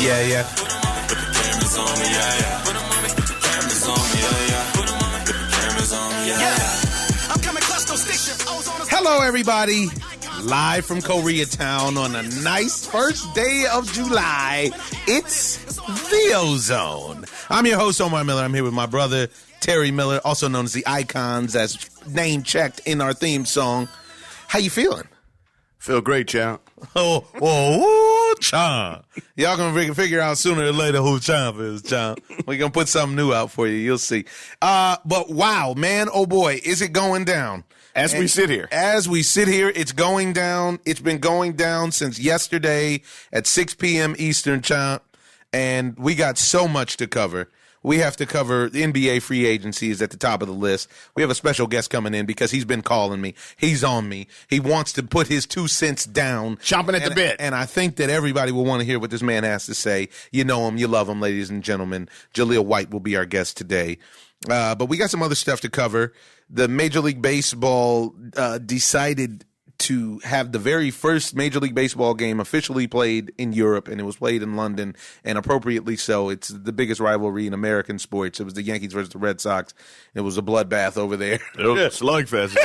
Yeah, yeah. Hello, everybody. Live from Koreatown on a nice first day of July. It's the O-ZONE. I'm your host, Omar Miller. I'm here with my brother, Terry Miller, also known as the Icons, as name-checked in our theme song. How you feeling? Feel great, champ. Oh, champ. Y'all gonna figure out sooner or later who champ is, champ. We're gonna put something new out for you. You'll see. But wow, man, oh boy, is it going down? As we sit here, it's going down. It's been going down since yesterday at 6 p.m. Eastern, champ. And we got so much to cover. We have to cover the NBA free agency is at the top of the list. We have a special guest coming in because he's been calling me. He's on me. He wants to put his 2 cents down. Chomping at the bit. And I think that everybody will want to hear what this man has to say. You know him. You love him, ladies and gentlemen. Jaleel White will be our guest today. But we got some other stuff to cover. The Major League Baseball decided to have the very first Major League Baseball game officially played in Europe, and it was played in London, and appropriately so. It's the biggest rivalry in American sports. It was the Yankees versus the Red Sox. It was a bloodbath over there. It was a slugfest.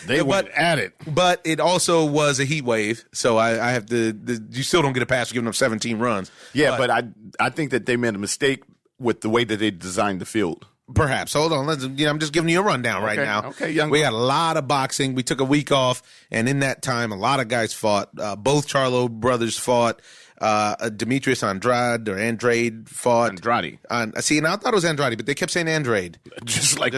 They went at it. But it also was a heat wave, so I have to you still don't get a pass for giving up 17 runs. Yeah, but I think that they made a mistake with the way that they designed the field. Perhaps. Hold on. I'm just giving you a rundown right now. Okay, young. We had a lot of boxing. We took a week off, and in that time, a lot of guys fought. Both Charlo brothers fought. Demetrius Andrade fought. Andrade. See, and I thought it was Andrade, but they kept saying Andrade. Just like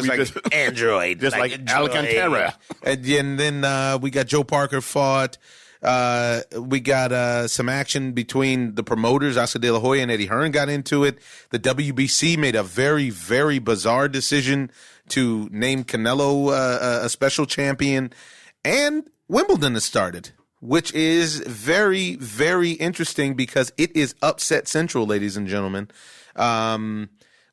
Android. Just like Alcantara. And then we got Joe Parker fought. We got some action between the promoters, Oscar De La Hoya and Eddie Hearn got into it. The WBC made a very, very bizarre decision to name Canelo a special champion. And Wimbledon has started, which is very, very interesting because it is upset central, ladies and gentlemen.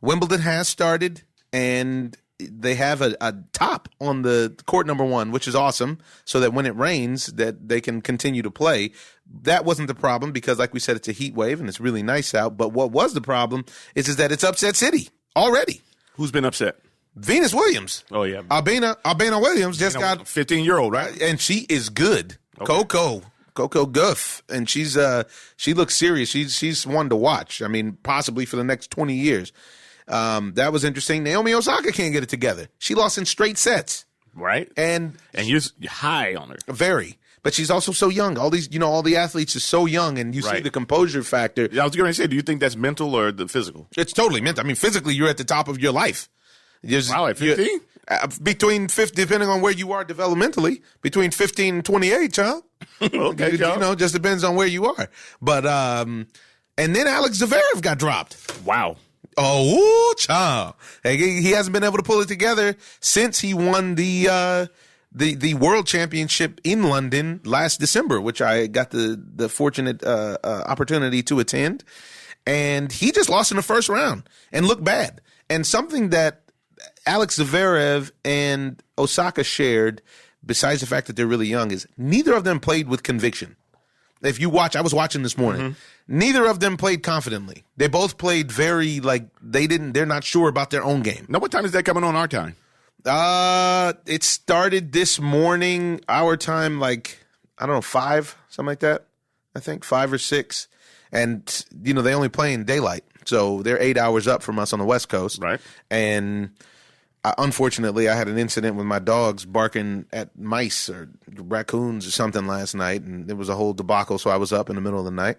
Wimbledon has started, and they have a top on the court number 1, which is awesome, so that when it rains, that they can continue to play. That wasn't the problem because, like we said, it's a heat wave and it's really nice out. But what was the problem is that it's upset city already. Who's been upset? Venus Williams. Oh, yeah. Albina Williams just got 15-year-old, right? And she is good. Okay. Coco Gauff, and she looks serious. She's one to watch. I mean, possibly for the next 20 years. That was interesting. Naomi Osaka can't get it together. She lost in straight sets. Right. And you're high on her. Very. But she's also so young. All these, all the athletes are so young, and you see the composure factor. Yeah, I was going to say, do you think that's mental or the physical? It's totally mental. I mean, physically, you're at the top of your life. Wow, at 15? Between 50, depending on where you are developmentally, between 15 and 28, child. Okay, child. Just depends on where you are. But, and then Alex Zverev got dropped. Wow. Oh, child. He hasn't been able to pull it together since he won the World Championship in London last December, which I got the fortunate opportunity to attend. And he just lost in the first round and looked bad. And something that Alex Zverev and Osaka shared, besides the fact that they're really young, is neither of them played with conviction. If you watch, I was watching this morning. Mm-hmm. Neither of them played confidently. They both played very, they're not sure about their own game. Now, what time is that coming on our time? It started this morning, our time, 5, something like that. I think 5 or 6. And, they only play in daylight. So they're 8 hours up from us on the West Coast. Right. And unfortunately, I had an incident with my dogs barking at mice or raccoons or something last night, and it was a whole debacle, so I was up in the middle of the night.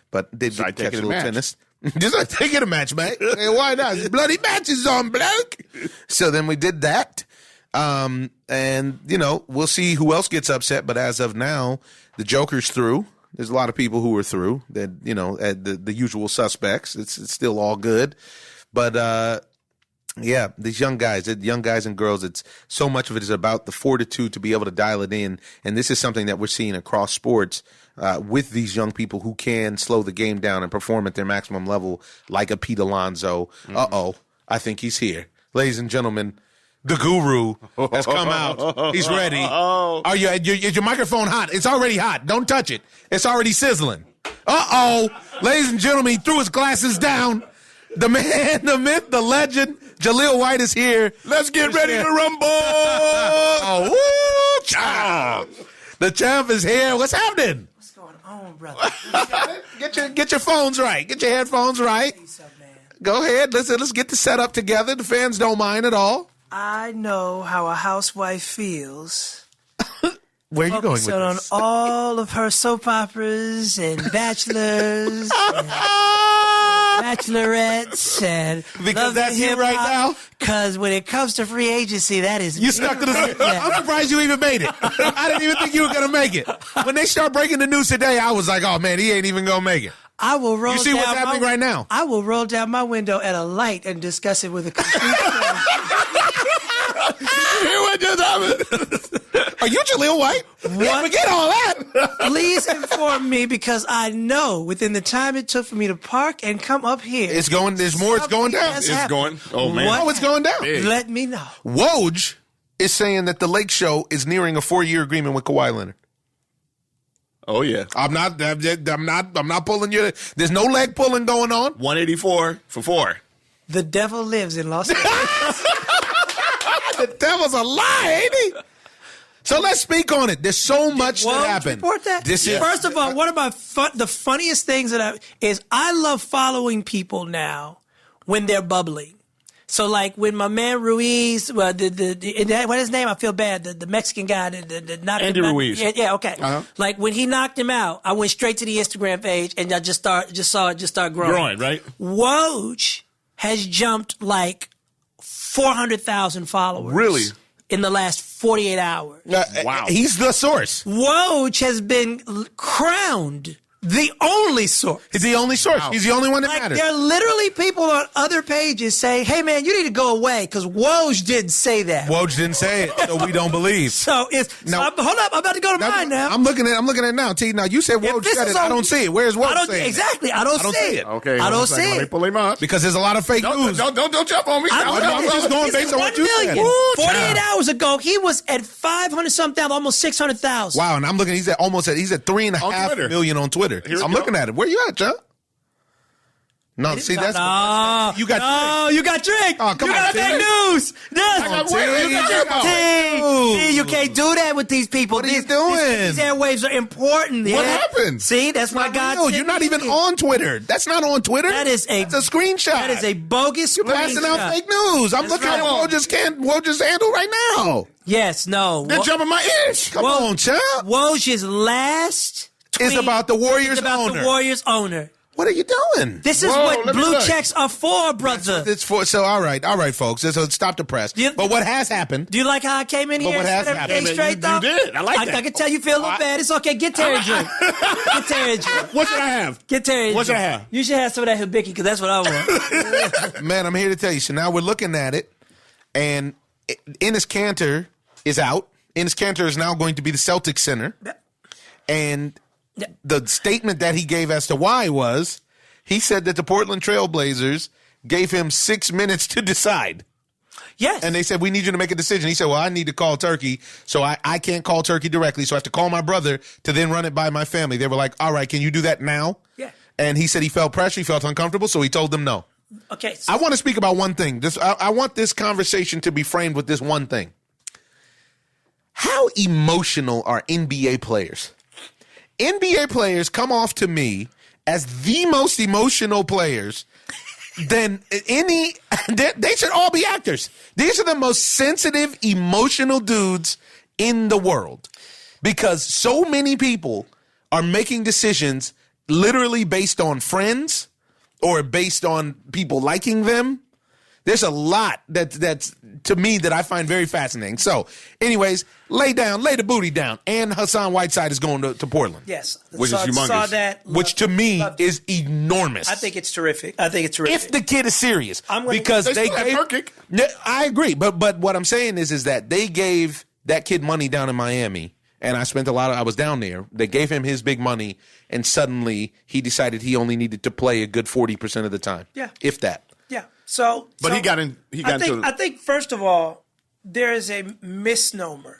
But did catch a little tennis. Just like taking a match, mate. Hey, why not? Bloody matches on, bloke. So then we did that. And, we'll see who else gets upset. But as of now, the Joker's through. There's a lot of people who are through that, the usual suspects. It's still all good. But, yeah, these young guys and girls, it's so much of it is about the fortitude to be able to dial it in. And this is something that we're seeing across sports with these young people who can slow the game down and perform at their maximum level, like a Pete Alonso. Mm-hmm. I think he's here. Ladies and gentlemen, the guru has come out. He's ready. Is your microphone hot? It's already hot. Don't touch it. It's already sizzling. Uh-oh. Ladies and gentlemen, he threw his glasses down. The man, the myth, the legend, Jaleel White is here. Let's get ready to rumble. Oh, woo, champ. The champ is here. What's happening? What's going on, brother? Get your phones right. Get your headphones right. Go ahead. Let's get the setup together. The fans don't mind at all. I know how a housewife feels. Where are you going with on this? all of her soap operas and bachelors and bachelorettes and Because that's you right now? Because when it comes to free agency, that is... You stuck to the... I'm surprised you even made it. I didn't even think you were going to make it. When they start breaking the news today, I was like, oh, man, he ain't even going to make it. I will roll You see down what's happening right now? I will roll down my window at a light and discuss it with a complete stranger. Hear what just happened? Are you Jaleel White? What? Forget all that. Please inform me because I know within the time it took for me to park and come up here. It's going, there's more, it's going down. It's It's going. Oh, man. What? Oh, it's going down. Big. Let me know. Woj is saying that the Lake Show is nearing a 4-year agreement with Kawhi Leonard. Oh, yeah. I'm not pulling you. There's no leg pulling going on. 184 for 4. The devil lives in Los Angeles. The devil's a lie, ain't he? So let's speak on it. There's so much that Woj happened. report that? First of all, one of my the funniest things is I love following people now when they're bubbling. So like when my man Ruiz, what is his name? I feel bad. The Mexican guy that knocked Andy him out. Ruiz. Yeah, okay. Uh-huh. Like when he knocked him out, I went straight to the Instagram page and I just saw it start growing. Growing, right? Woj has jumped like 400,000 followers. Really? In the last 48 hours. Wow. He's the source. Woj has been crowned the only source. He's the only source. Wow. He's the only one that Like, matters. there are literally people on other pages saying, hey, man, you need to go away because Woj didn't say that. Woj didn't say it, so we don't believe. So hold up. I'm about to go to mine now. I'm looking at it now, T. Now you said Woj this said is it. I on- don't see it. Where's Woj saying it? Exactly. I don't see it. Okay. I don't one second. see Let me it. pull him up. Because there's a lot of fake news. Don't jump on me. I'm just going based on what you said. 48 hours ago, he was at 500-something, almost 600,000. Wow, and I'm looking. He's at 3.5 Twitter. million on Twitter. Here we I'm go. looking at it. Where you at, John? No, see that's you got. you got tricked. Oh, come you on, got T. fake news. You can't do that with these people. What are you doing? These airwaves are important. What happened? See, that's why God. No, you're not even on Twitter. That's not on Twitter. That's a screenshot. That is a bogus. You're passing out screenshot. fake news. I'm looking at Woj's handle right now. Yes, no. They're jumping my ears. Come on, champ. Woj's last tweet It's about the Warriors is about owner. the Warriors owner. What are you doing? This is Whoa, what let me blue look. checks are for, brother. It's for all right, folks. So stop the press. But what has happened? Do you like how I came in But here? what and has said everything happened? straight, You though? did. I like that. I can tell you feel a little bad. It's okay. Get Terry a drink. Get Terry a drink. What should I have? Get Terry a What should drink. I have? You should have some of that Hibiki because that's what I want. Man, I'm here to tell you. So now we're looking at it, and Enes Kanter is out. Enes Kanter is now going to be the Celtics center, and the statement that he gave as to why was he said that the Portland Trail Blazers gave him 6 minutes to decide. Yes. And they said, we need you to make a decision. He said, well, I need to call Turkey, so I can't call Turkey directly, so I have to call my brother to then run it by my family. They were like, all right, can you do that now? Yeah. And he said he felt pressure, he felt uncomfortable, so he told them no. Okay. I want to speak about one thing. I want this conversation to be framed with this one thing. How emotional are NBA players? NBA players come off to me as the most emotional players than any. They should all be actors. These are the most sensitive, emotional dudes in the world because so many people are making decisions literally based on friends or based on people liking them. There's a lot that's to me that I find very fascinating. So, anyways, lay the booty down. And Hassan Whiteside is going to Portland. Yes. Which is humongous. Saw that. Which to me is enormous. I think it's terrific. If the kid is serious. Because they still have Nurkic. I agree. But what I'm saying is that they gave that kid money down in Miami. And I was down there. They gave him his big money. And suddenly he decided he only needed to play a good 40% of the time. Yeah. If that. Yeah. But he got in. I think first of all, there is a misnomer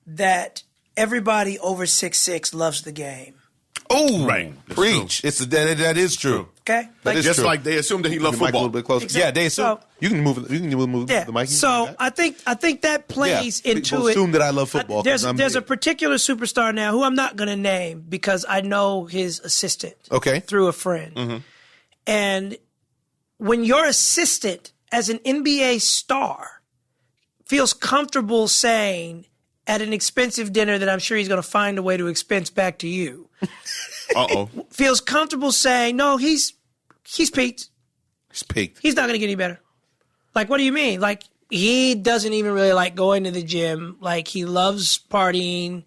that everybody over 6'6" loves the game. Oh, Right. Preach. That is true. Okay, Just like they assumed that he loved Your mic a football. little bit closer. Exactly. Yeah, they assume. So- you can move the mic. So I think that plays Yeah, into people it. assume that I love football 'cause I'm There's a big. particular superstar now who I'm not going to name because I know his assistant. Okay. Through a friend. And when your assistant, as an NBA star, feels comfortable saying at an expensive dinner that I'm sure he's going to find a way to expense back to you, feels comfortable saying, no, he's peaked. He's peaked. He's not going to get any better. Like, what do you mean? Like, he doesn't even really like going to the gym. Like, he loves partying.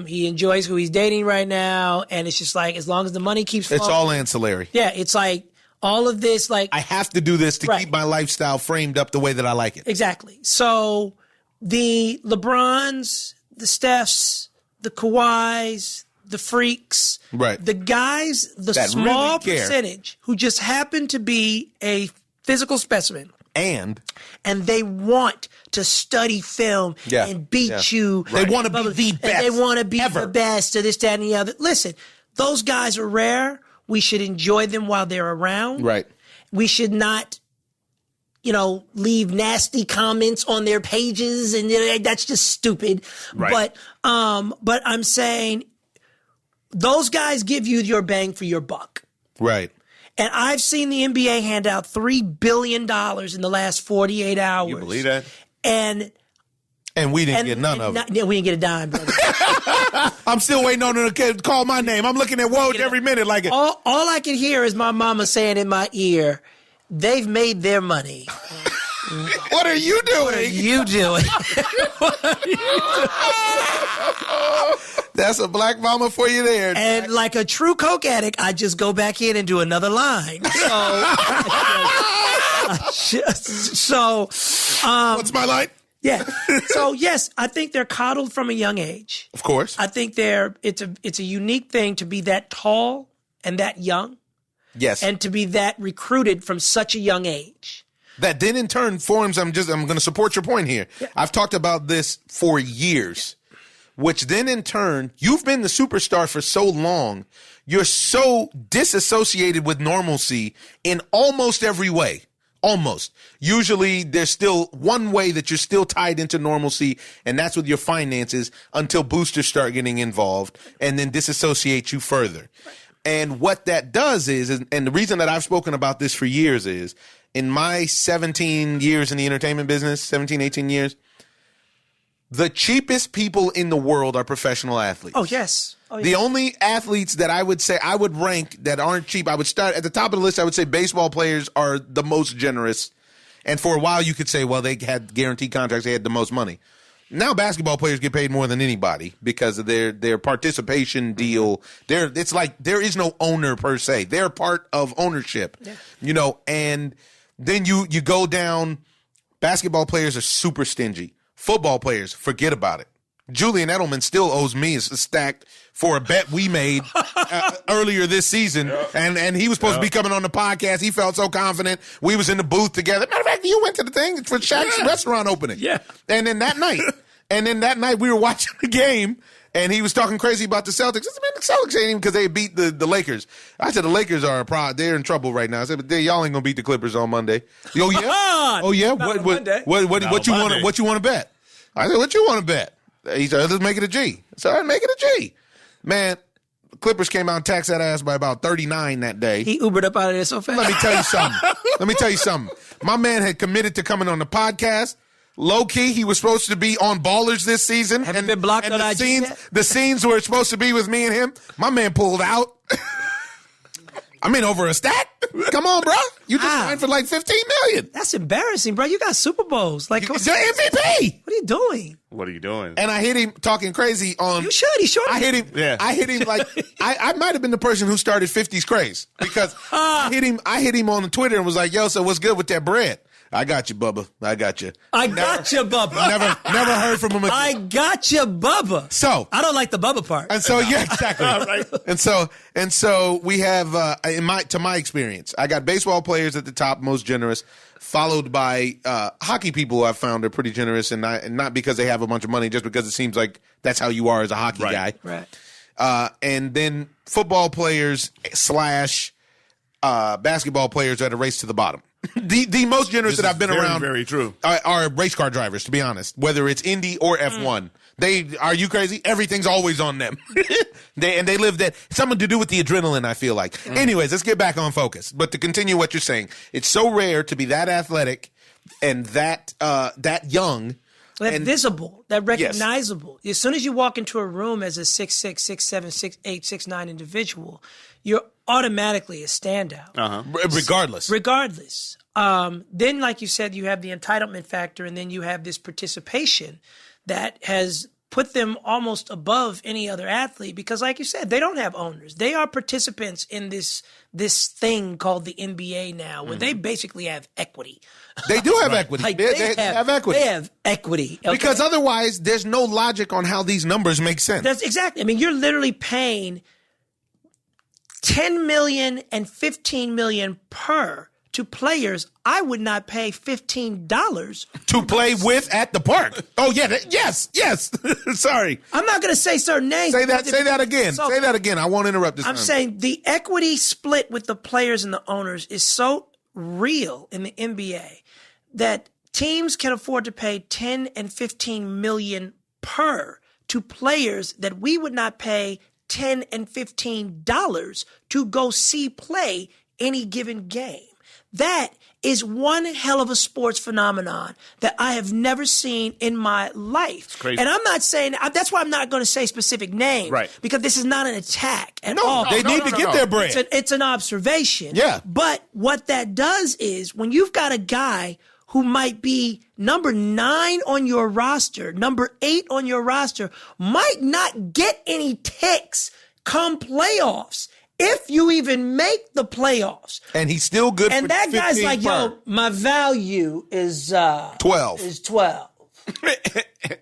He enjoys who he's dating right now. And it's just like, as long as the money keeps flowing. It's all ancillary. Yeah, it's like all of this, like. I have to do this to keep my lifestyle framed up the way that I like it. Exactly. So the LeBrons, the Stephs, the Kawhis, the freaks, Right. the guys, the That small really care. percentage who just happen to be a physical specimen. And they want to study film and beat you. They want to be the best. And they want to be ever. the best of this, that, and the other. Listen, those guys are rare. We should enjoy them while they're around. Right. We should not, leave nasty comments on their pages, and that's just stupid. Right. But I'm saying those guys give you your bang for your buck. Right. And I've seen the NBA hand out $3 billion in the last 48 hours. You believe that? And we didn't get none of it. We didn't get a dime, brother. I'm still waiting on her to call my name. I'm looking at Woj every minute like it. All I can hear is my mama saying in my ear, they've made their money. What are you doing? What are you doing? That's a black mama for you there. And like a true coke addict, I just go back in and do another line. So, what's my line? Yeah. So yes, I think they're coddled from a young age. Of course. I think it's a unique thing to be that tall and that young. Yes. And to be that recruited from such a young age. That then in turn forms, I'm going to support your point here. Yeah. I've talked about this for years, which then in turn, you've been the superstar for so long. You're so disassociated with normalcy in almost every way. Almost. Usually there's still one way that you're still tied into normalcy, and that's with your finances until boosters start getting involved and then disassociate you further. And what that does is, and the reason that I've spoken about this for years is, in my 17 years in the entertainment business, 17, 18 years, the cheapest people in the world are professional athletes. Oh, yes. Oh, the only athletes that I would say I would rank that aren't cheap, I would start at the top of the list. I would say baseball players are the most generous. And for a while you could say, well, they had guaranteed contracts. They had the most money. Now basketball players get paid more than anybody because of their participation deal. It's like there is no owner per se. They're part of ownership, and then you go down. Basketball players are super stingy. Football players, forget about it. Julian Edelman still owes me a stack for a bet we made earlier this season, and he was supposed to be coming on the podcast. He felt so confident. We was in the booth together. Matter of fact, you went to the thing for Shaq's restaurant opening. Yeah. And then that night, we were watching the game, and he was talking crazy about the Celtics. I said, man, the Celtics ain't even because they beat the Lakers. I said, the Lakers are they're in trouble right now. I said, but y'all ain't gonna beat the Clippers on Monday. Oh yeah, oh yeah. What you want to bet? I said, what you want to bet? He said, let's make it a G. So I make it a G. Man, the Clippers came out and taxed that ass by about 39 that day. He Ubered up out of there so fast. Let me tell you something. My man had committed to coming on the podcast. Low key, he was supposed to be on Ballers this season. Haven't been blocked on IG yet? The scenes were supposed to be with me and him. My man pulled out. I mean, over a stack? Come on, bro. You just signed for like $15 million. That's embarrassing, bro. You got Super Bowls. Like, you're MVP. What are you doing? What are you doing? And I hit him talking crazy on. You should. He should. I hit him. Yeah. I hit him like I might have been the person who started 50s craze because I hit him on Twitter and was like, "Yo, so what's good with that bread?" I got you, Bubba. I got you. Got you, Bubba. Never heard from him again. I got you, Bubba. So I don't like the Bubba part. And so yeah, exactly. Right. And so we have to my experience, I got baseball players at the top, most generous, followed by hockey people who I've found are pretty generous, and not because they have a bunch of money, just because it seems like that's how you are as a hockey guy. Right. And then football players / basketball players are at a race to the bottom. The most generous that I've been around very true. Are race car drivers, to be honest, whether it's Indy or F1. Are you crazy? Everything's always on them. They live that. Something to do with the adrenaline, I feel like. Anyways, let's get back on focus. But to continue what you're saying, it's so rare to be that athletic and that young. That visible, that recognizable. Yes. As soon as you walk into a room as a 6'6", 6'7", 6'8", 6'9" individual, you're automatically a standout. Regardless. Then, like you said, you have the entitlement factor, and then you have this participation that has put them almost above any other athlete because, like you said, they don't have owners. They are participants in this thing called the NBA now, where they basically have equity. They do have equity. Like, they have equity. They have equity. Okay? Because otherwise, there's no logic on how these numbers make sense. That's exactly. I mean, you're literally paying $10 million and $15 million per to players. I would not pay $15 to play with at the park. Oh yeah, yes. Sorry, I'm not going to say certain names. Say that again. Say that again. I won't interrupt this. I'm saying the equity split with the players and the owners is so real in the NBA that teams can afford to pay 10 and 15 million per to players that we would not pay $10 and $15 to go see play any given game. That is one hell of a sports phenomenon that I have never seen in my life. It's crazy. And I'm not saying, that's why I'm not going to say specific names. Right. Because this is not an attack at all. They need to get their bread. It's an observation. Yeah. But what that does is when you've got a guy who might be number 9 on your roster, number 8 on your roster, might not get any ticks come playoffs. If you even make the playoffs. And he's still good and for that 15 guy's like, per. yo, my value is 12. Is 12.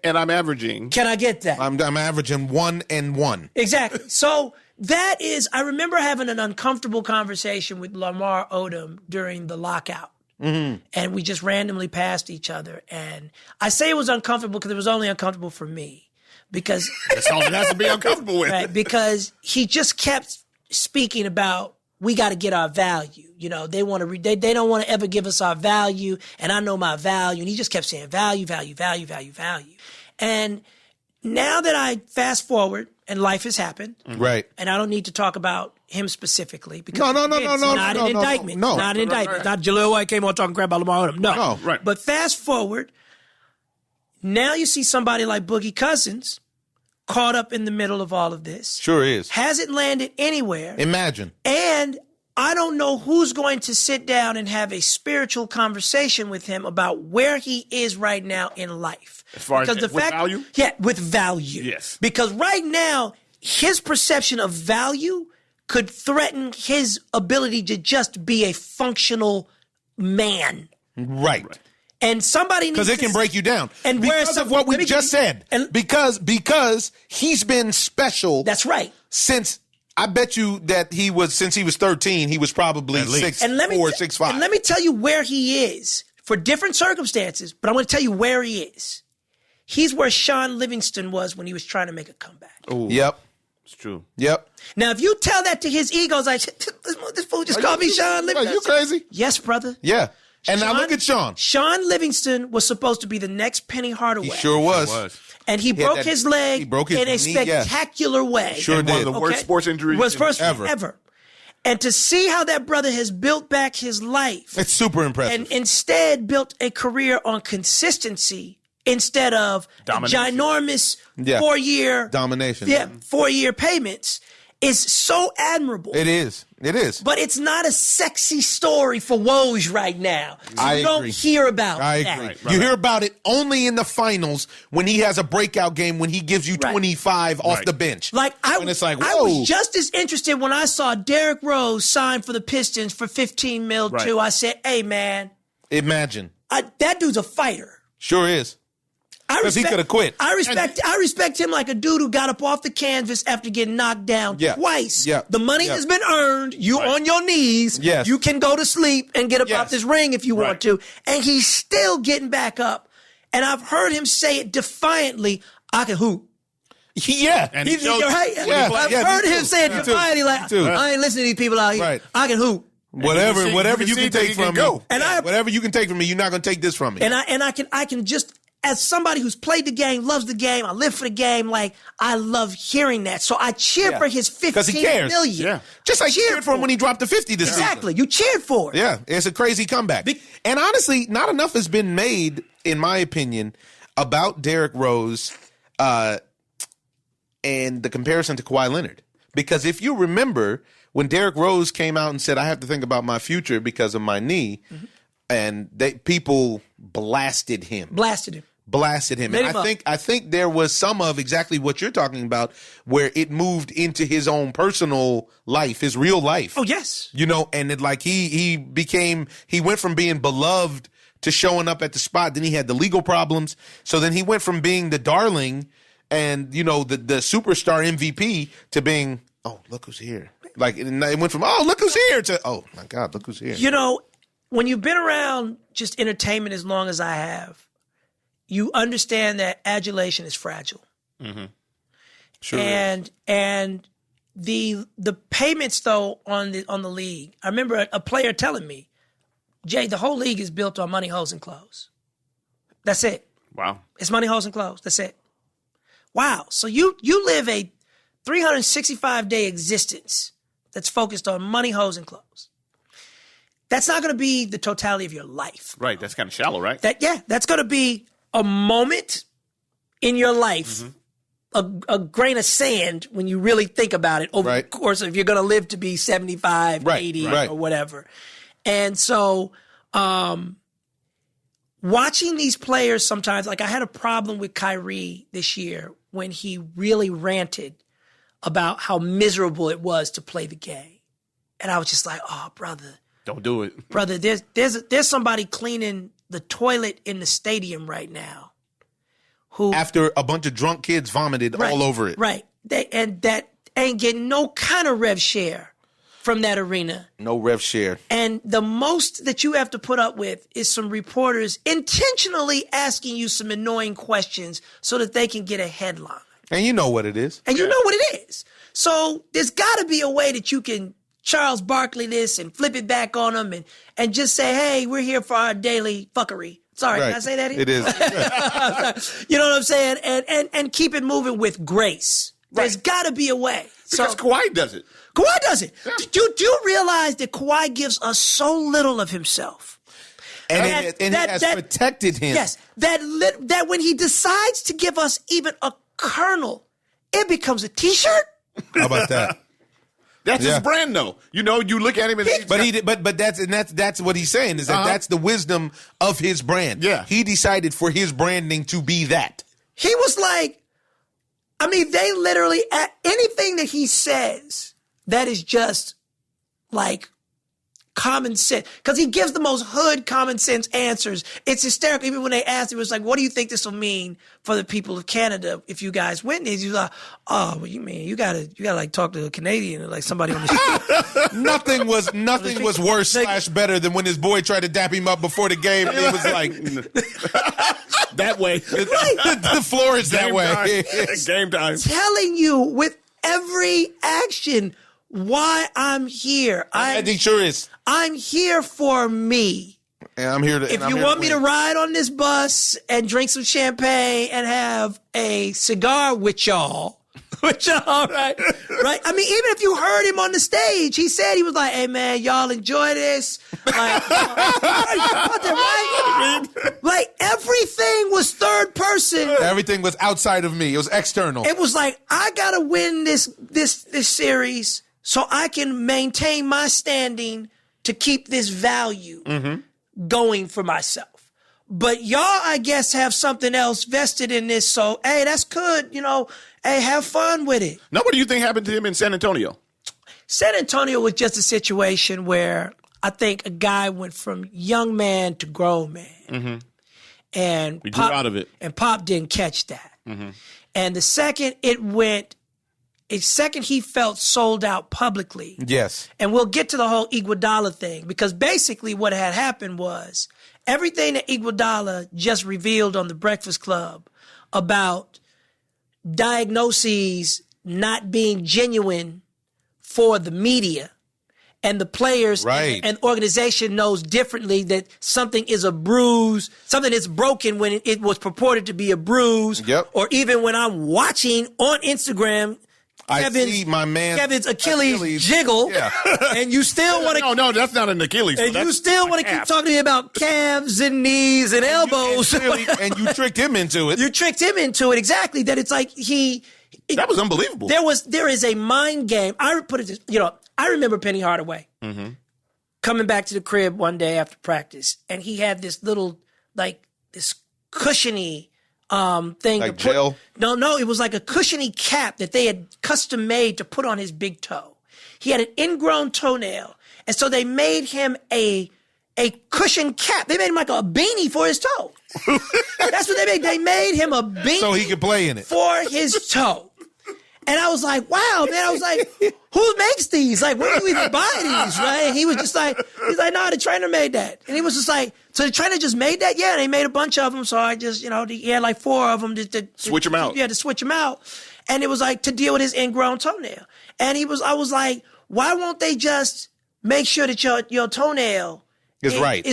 And I'm averaging. Can I get that? I'm averaging 1 and 1. Exactly. So that is, I remember having an uncomfortable conversation with Lamar Odom during the lockout. Mm-hmm. And we just randomly passed each other. And I say it was uncomfortable because it was only uncomfortable for me. Because that's all it has to be uncomfortable with. Right, because he just kept speaking about we got to get our value. You know, they want to. They don't want to ever give us our value, and I know my value. And he just kept saying value. And now that I fast forward and life has happened, right? And I don't need to talk about him specifically because no, it's not an indictment. No, not an indictment. Not Jaleel White came on talking crap about Lamar Odom. No, right. But fast forward, now you see somebody like Boogie Cousins caught up in the middle of all of this. Sure is. Hasn't landed anywhere. Imagine. And I don't know who's going to sit down and have a spiritual conversation with him about where he is right now in life. As far as with value? Yeah, with value. Yes. Because right now, his perception of value could threaten his ability to just be a functional man. Right. And somebody needs because it can break you down. And because of what we just said. And because he's been special. That's right. Since I bet you that since he was 13, he was probably 6'4", 6'5". And let me tell you where he is for different circumstances, but I'm going to tell you where he is. He's where Sean Livingston was when he was trying to make a comeback. Ooh. Yep. It's true. Yep. Now, if you tell that to his ego, like, this fool just called me Sean Livingston. Are you crazy? Yes, brother. Yeah. And now look at Sean. Sean Livingston was supposed to be the next Penny Hardaway. He sure was. And he broke his leg in a spectacular way. Sure did. One of the worst sports injuries ever. And to see how that brother has built back his life. It's super impressive. And instead built a career on consistency instead of ginormous 4-year domination. Yeah, 4-year payments is so admirable. It is. But it's not a sexy story for Woj right now. So you don't hear about that. I agree. You hear about it only in the finals when he has a breakout game when he gives you 25 off the bench. Like I was just as interested when I saw Derrick Rose sign for the Pistons for $15 million too. I said, hey man. Imagine. That dude's a fighter. Sure is. Because he could have quit. I respect him like a dude who got up off the canvas after getting knocked down twice. Yeah. The money has been earned. You on your knees. Yes. You can go to sleep and get up out this ring if you want to. And he's still getting back up. And I've heard him say it defiantly, I can hoop. Yeah. And He's showed- right. Yeah. I've Yeah, heard me him too. say it Me to too. Friday, like, Me too. I ain't listening to these people out here. Right. I can hoop. Whatever you you see can that take he can from go. me. And Whatever you can take from me, you're not going to take this from me. And I can just, as somebody who's played the game, loves the game, I live for the game, like, I love hearing that. So I cheer for his 'Cause he 15 cares. million. Yeah. Just like you Cheered cheered for him when he dropped the 50 this season. Exactly. You cheered for it. Yeah, it's a crazy comeback. And honestly, not enough has been made, in my opinion, about Derrick Rose and the comparison to Kawhi Leonard. Because if you remember, when Derrick Rose came out and said, I have to think about my future because of my knee, and people blasted him. Blasted him. And I think there was some of exactly what you're talking about, where it moved into his own personal life, his real life. Oh, yes. You know, and it like he went from being beloved to showing up at the spot. Then he had the legal problems. So then he went from being the darling and, you know, the superstar MVP to being, oh, look who's here. Like it went from, oh, look who's here to, oh my God, look who's here. You know, when you've been around just entertainment as long as I have, you understand that adulation is fragile. Mm-hmm. Sure. And the payments though on the league. I remember a player telling me, Jay, the whole league is built on money, hoes, and clothes. That's it. Wow. It's money, hoes, and clothes. That's it. Wow. So you live a 365-day existence that's focused on money, hoes, and clothes. That's not going to be the totality of your life. Right. That's kind of shallow, right? That's going to be a moment in your life, a grain of sand when you really think about it over the course of, if you're going to live to be 75, 80 or whatever. And so watching these players sometimes, like I had a problem with Kyrie this year when he really ranted about how miserable it was to play the game. And I was just like, oh, brother. Don't do it. Brother, there's somebody cleaning the toilet in the stadium right now who, after a bunch of drunk kids vomited all over it. Right. And that ain't getting no kind of rev share from that arena. No rev share. And the most that you have to put up with is some reporters intentionally asking you some annoying questions so that they can get a headline. And you know what it is. And you know what it is. So there's got to be a way that you can Charles Barkley this and flip it back on them and just say, hey, we're here for our daily fuckery. Sorry, Can I say that here? It is. You know what I'm saying? And keep it moving with grace. There's got to be a way. Because Kawhi does it. Kawhi does it. Yeah. Do you realize that Kawhi gives us so little of himself? And he has protected him. Yes. That when he decides to give us even a kernel, it becomes a T-shirt. How about that? That's his brand, though. You know, you look at him and but that's what he's saying is that that's the wisdom of his brand. Yeah, he decided for his branding to be that. He was like, I mean, they literally anything that he says that is just like common sense, because he gives the most hood common sense answers. It's hysterical. Even when they asked him, it was like, what do you think this will mean for the people of Canada if you guys win this? He was like, oh, well, you mean you gotta like talk to a Canadian or like somebody on the street. nothing was worse / better than when his boy tried to dap him up before the game. It was like that way. The floor is that way. Game time. Telling you with every action why I'm here. He sure is. I'm here for me. And I'm here to. If you want me to ride on this bus and drink some champagne and have a cigar with y'all, right? I mean, even if you heard him on the stage, he said, he was like, hey man, y'all enjoy this. Like, like everything was third person. Everything was outside of me. It was external. It was like, I gotta win this series so I can maintain my standing to keep this value going for myself. But y'all, I guess, have something else vested in this. So, hey, that's good. You know, hey, have fun with it. Now, what do you think happened to him in San Antonio? San Antonio was just a situation where I think a guy went from young man to grown man. And we grew out of it. And Pop didn't catch that. And the second he felt sold out publicly. Yes. And we'll get to the whole Iguodala thing, because basically what had happened was everything that Iguodala just revealed on the Breakfast Club about diagnoses not being genuine for the media, and the players and organization knows differently that something is a bruise, something is broken when it was purported to be a bruise, or even when I'm watching on Instagram, I see my man Kevin's Achilles jiggle, and you still want to... No, that's not an Achilles. And you still want to keep talking to me about calves and knees and elbows. And you tricked him into it. You tricked him into it, exactly. That it's like that was unbelievable. There is a mind game. I put it, I remember Penny Hardaway coming back to the crib one day after practice, and he had this little, this cushiony thing. Like gel? No, it was like a cushiony cap that they had custom made to put on his big toe. He had an ingrown toenail, and so they made him a cushion cap. They made him like a beanie for his toe. That's what they made. They made him a beanie so he could play in it for his toe. And I was like, wow, man. I was like, who makes these? Like, where do you even buy these, right? And he was just like, no, the trainer made that. And he was just like, so the trainer just made that? Yeah, they made a bunch of them. So I just, he had like 4 of them. To switch them out. Yeah, to switch them out. And it was like to deal with his ingrown toenail. And I was like, why won't they just make sure that your toenail is right?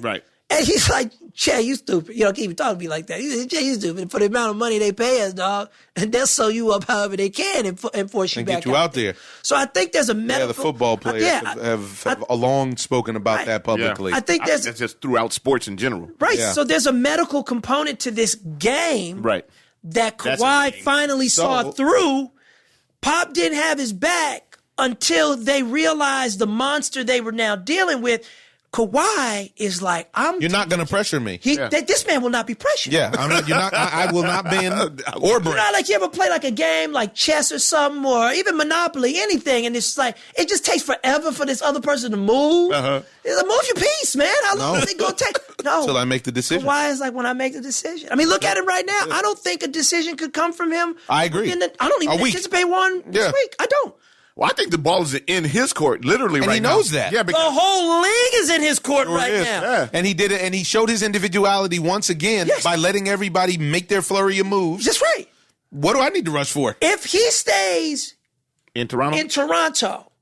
Right. And he's like, Che, you stupid. You don't keep talking to me like that. He said, Che, you stupid. For the amount of money they pay us, dog, and they'll sew you up however they can and force you and back get you out there. So I think there's a medical... Yeah, the football players have long spoken about that publicly. I think that's just throughout sports in general. Right. Yeah. So there's a medical component to this game that Kawhi finally saw through. Pop didn't have his back until they realized the monster they were now dealing with. Kawhi is like, You're not going to pressure me. This man will not be pressured. Yeah, I'm not. You're not. I will not bend or break. Like you ever play like a game like chess or something, or even Monopoly, anything, and it's like it just takes forever for this other person to move. It's like, move your piece, man. How long is it going to take? No, until I make the decision. Kawhi is like when I make the decision. I mean, look at him right now. I don't think a decision could come from him. I agree. I don't even anticipate one this week. I don't. Well, I think the ball is in his court, literally, right now. And he knows that. Yeah, the whole league is in his court right now. Yeah. And he did it, and he showed his individuality once again by letting everybody make their flurry of moves. That's right. What do I need to rush for? If he stays in Toronto,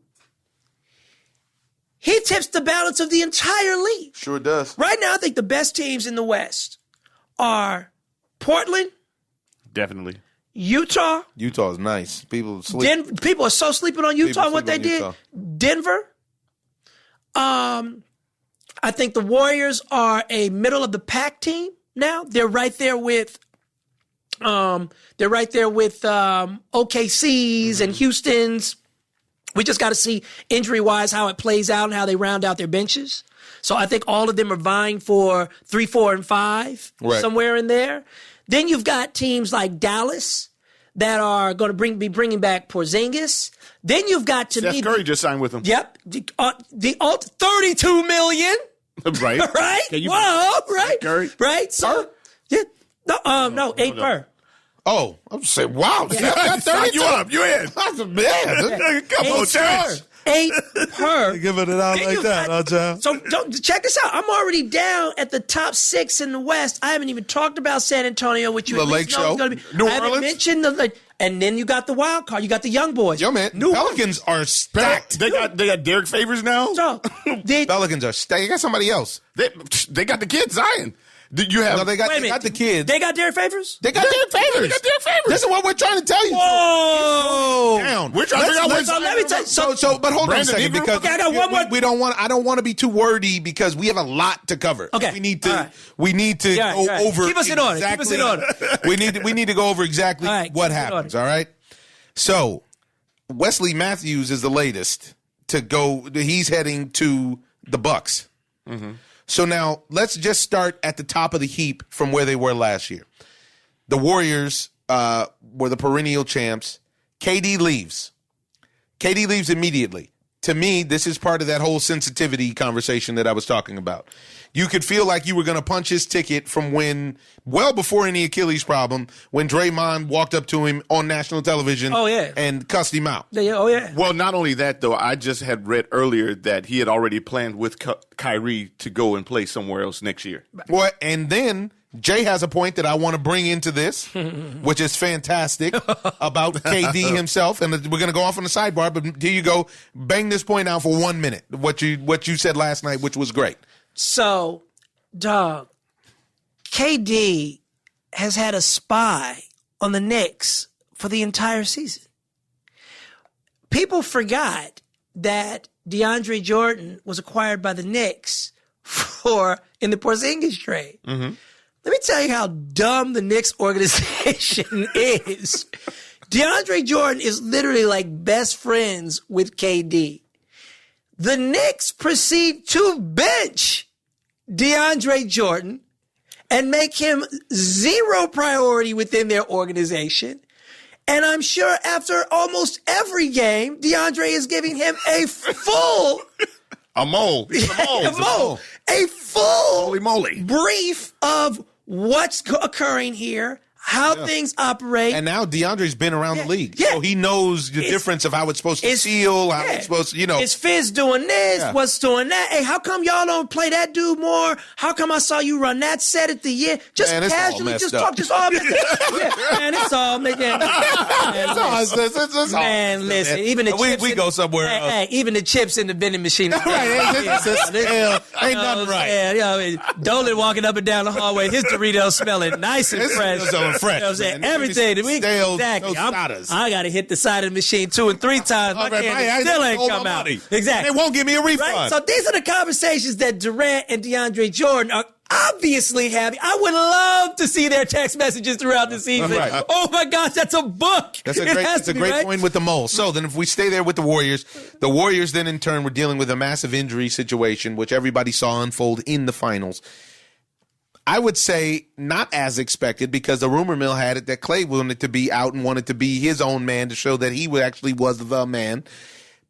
he tips the balance of the entire league. Sure does. Right now, I think the best teams in the West are Portland. Definitely. Utah is nice. People sleep. People are so sleeping on Utah and what they did. Denver. I think the Warriors are a middle of the pack team now. They're right there with OKC's and Houston's. We just got to see injury wise how it plays out and how they round out their benches. So I think all of them are vying for 3, 4, and 5 somewhere in there. Then you've got teams like Dallas that are going to be bringing back Porzingis. Then you've got Steph Curry just signed with them. Yep, the $32 million. Right. Right. Whoa. Right. Curry. Right. So no, 8 per. Oh, I'm saying, wow. Yeah. You up? You in? Man, come on, Chad. 8 per. Giving it out like that, So check this out. I'm already down at the top 6 in the West. I haven't even talked about San Antonio, which you the Lake Show. New Orleans. Mentioned and then you got the wild card. You got the young boys. Yo, man, Pelicans are stacked. They got Derek Favors now. So Pelicans are stacked. They got somebody else. They got the kid Zion. You have they got the kids. They got Derek Favors? They got Derek Favors. This is what we're trying to tell you. Whoa. Down. We're trying to figure out let me tell you. But hold on a second, because I got one more. I don't want to be too wordy because we have a lot to cover. Okay. We need to go over. Keep us in order. Keep us in order. we need to go over exactly what happens, all right? So, Wesley Matthews is the latest to go. He's heading to the Bucks. Mm-hmm. So now let's just start at the top of the heap from where they were last year. The Warriors were the perennial champs. KD leaves. KD leaves immediately. To me, this is part of that whole sensitivity conversation that I was talking about. You could feel like you were going to punch his ticket from well before any Achilles problem, when Draymond walked up to him on national television and cussed him out. Well, not only that, though, I just had read earlier that he had already planned with Kyrie to go and play somewhere else next year. Well, and then Jay has a point that I want to bring into this, which is fantastic, about KD himself. And we're going to go off on the sidebar, but here you go. Bang this point out for 1 minute, what you said last night, which was great. So, dog, KD has had a spy on the Knicks for the entire season. People forgot that DeAndre Jordan was acquired by the Knicks in the Porzingis trade. Mm-hmm. Let me tell you how dumb the Knicks organization is. DeAndre Jordan is literally like best friends with KD. The Knicks proceed to bench DeAndre Jordan and make him zero priority within their organization. And I'm sure after almost every game, DeAndre is giving him a full... A mole. He's a mole. A mole. A full Holy moly. brief of what's occurring here, how things operate. And now DeAndre's been around the league. So he knows the difference of how it's supposed to feel, how it's supposed to, Is Fizz doing this? What's doing that? Hey, how come y'all don't play that dude more? How come I saw you run that set at the year? Just casually, just talk, just all messed up. Man, it's all messed up. Man, listen, even the chips. We go somewhere else. Hey, even the chips in the vending machine. Ain't nothing right. Dolan walking up and down the hallway, his Doritos smelling nice and fresh. Fresh, you know what I'm saying? Everything. Exactly. I got to hit the side of the machine 2 and 3 times. My candy still ain't come out. Exactly. They won't give me a refund. Right? So these are the conversations that Durant and DeAndre Jordan are obviously having. I would love to see their text messages throughout the season. Right. Oh my gosh, that's a book. That's a great point with the mole. So then if we stay there with the Warriors then in turn were dealing with a massive injury situation, which everybody saw unfold in the finals. I would say not as expected, because the rumor mill had it that Clay wanted to be out and wanted to be his own man to show that he actually was the man.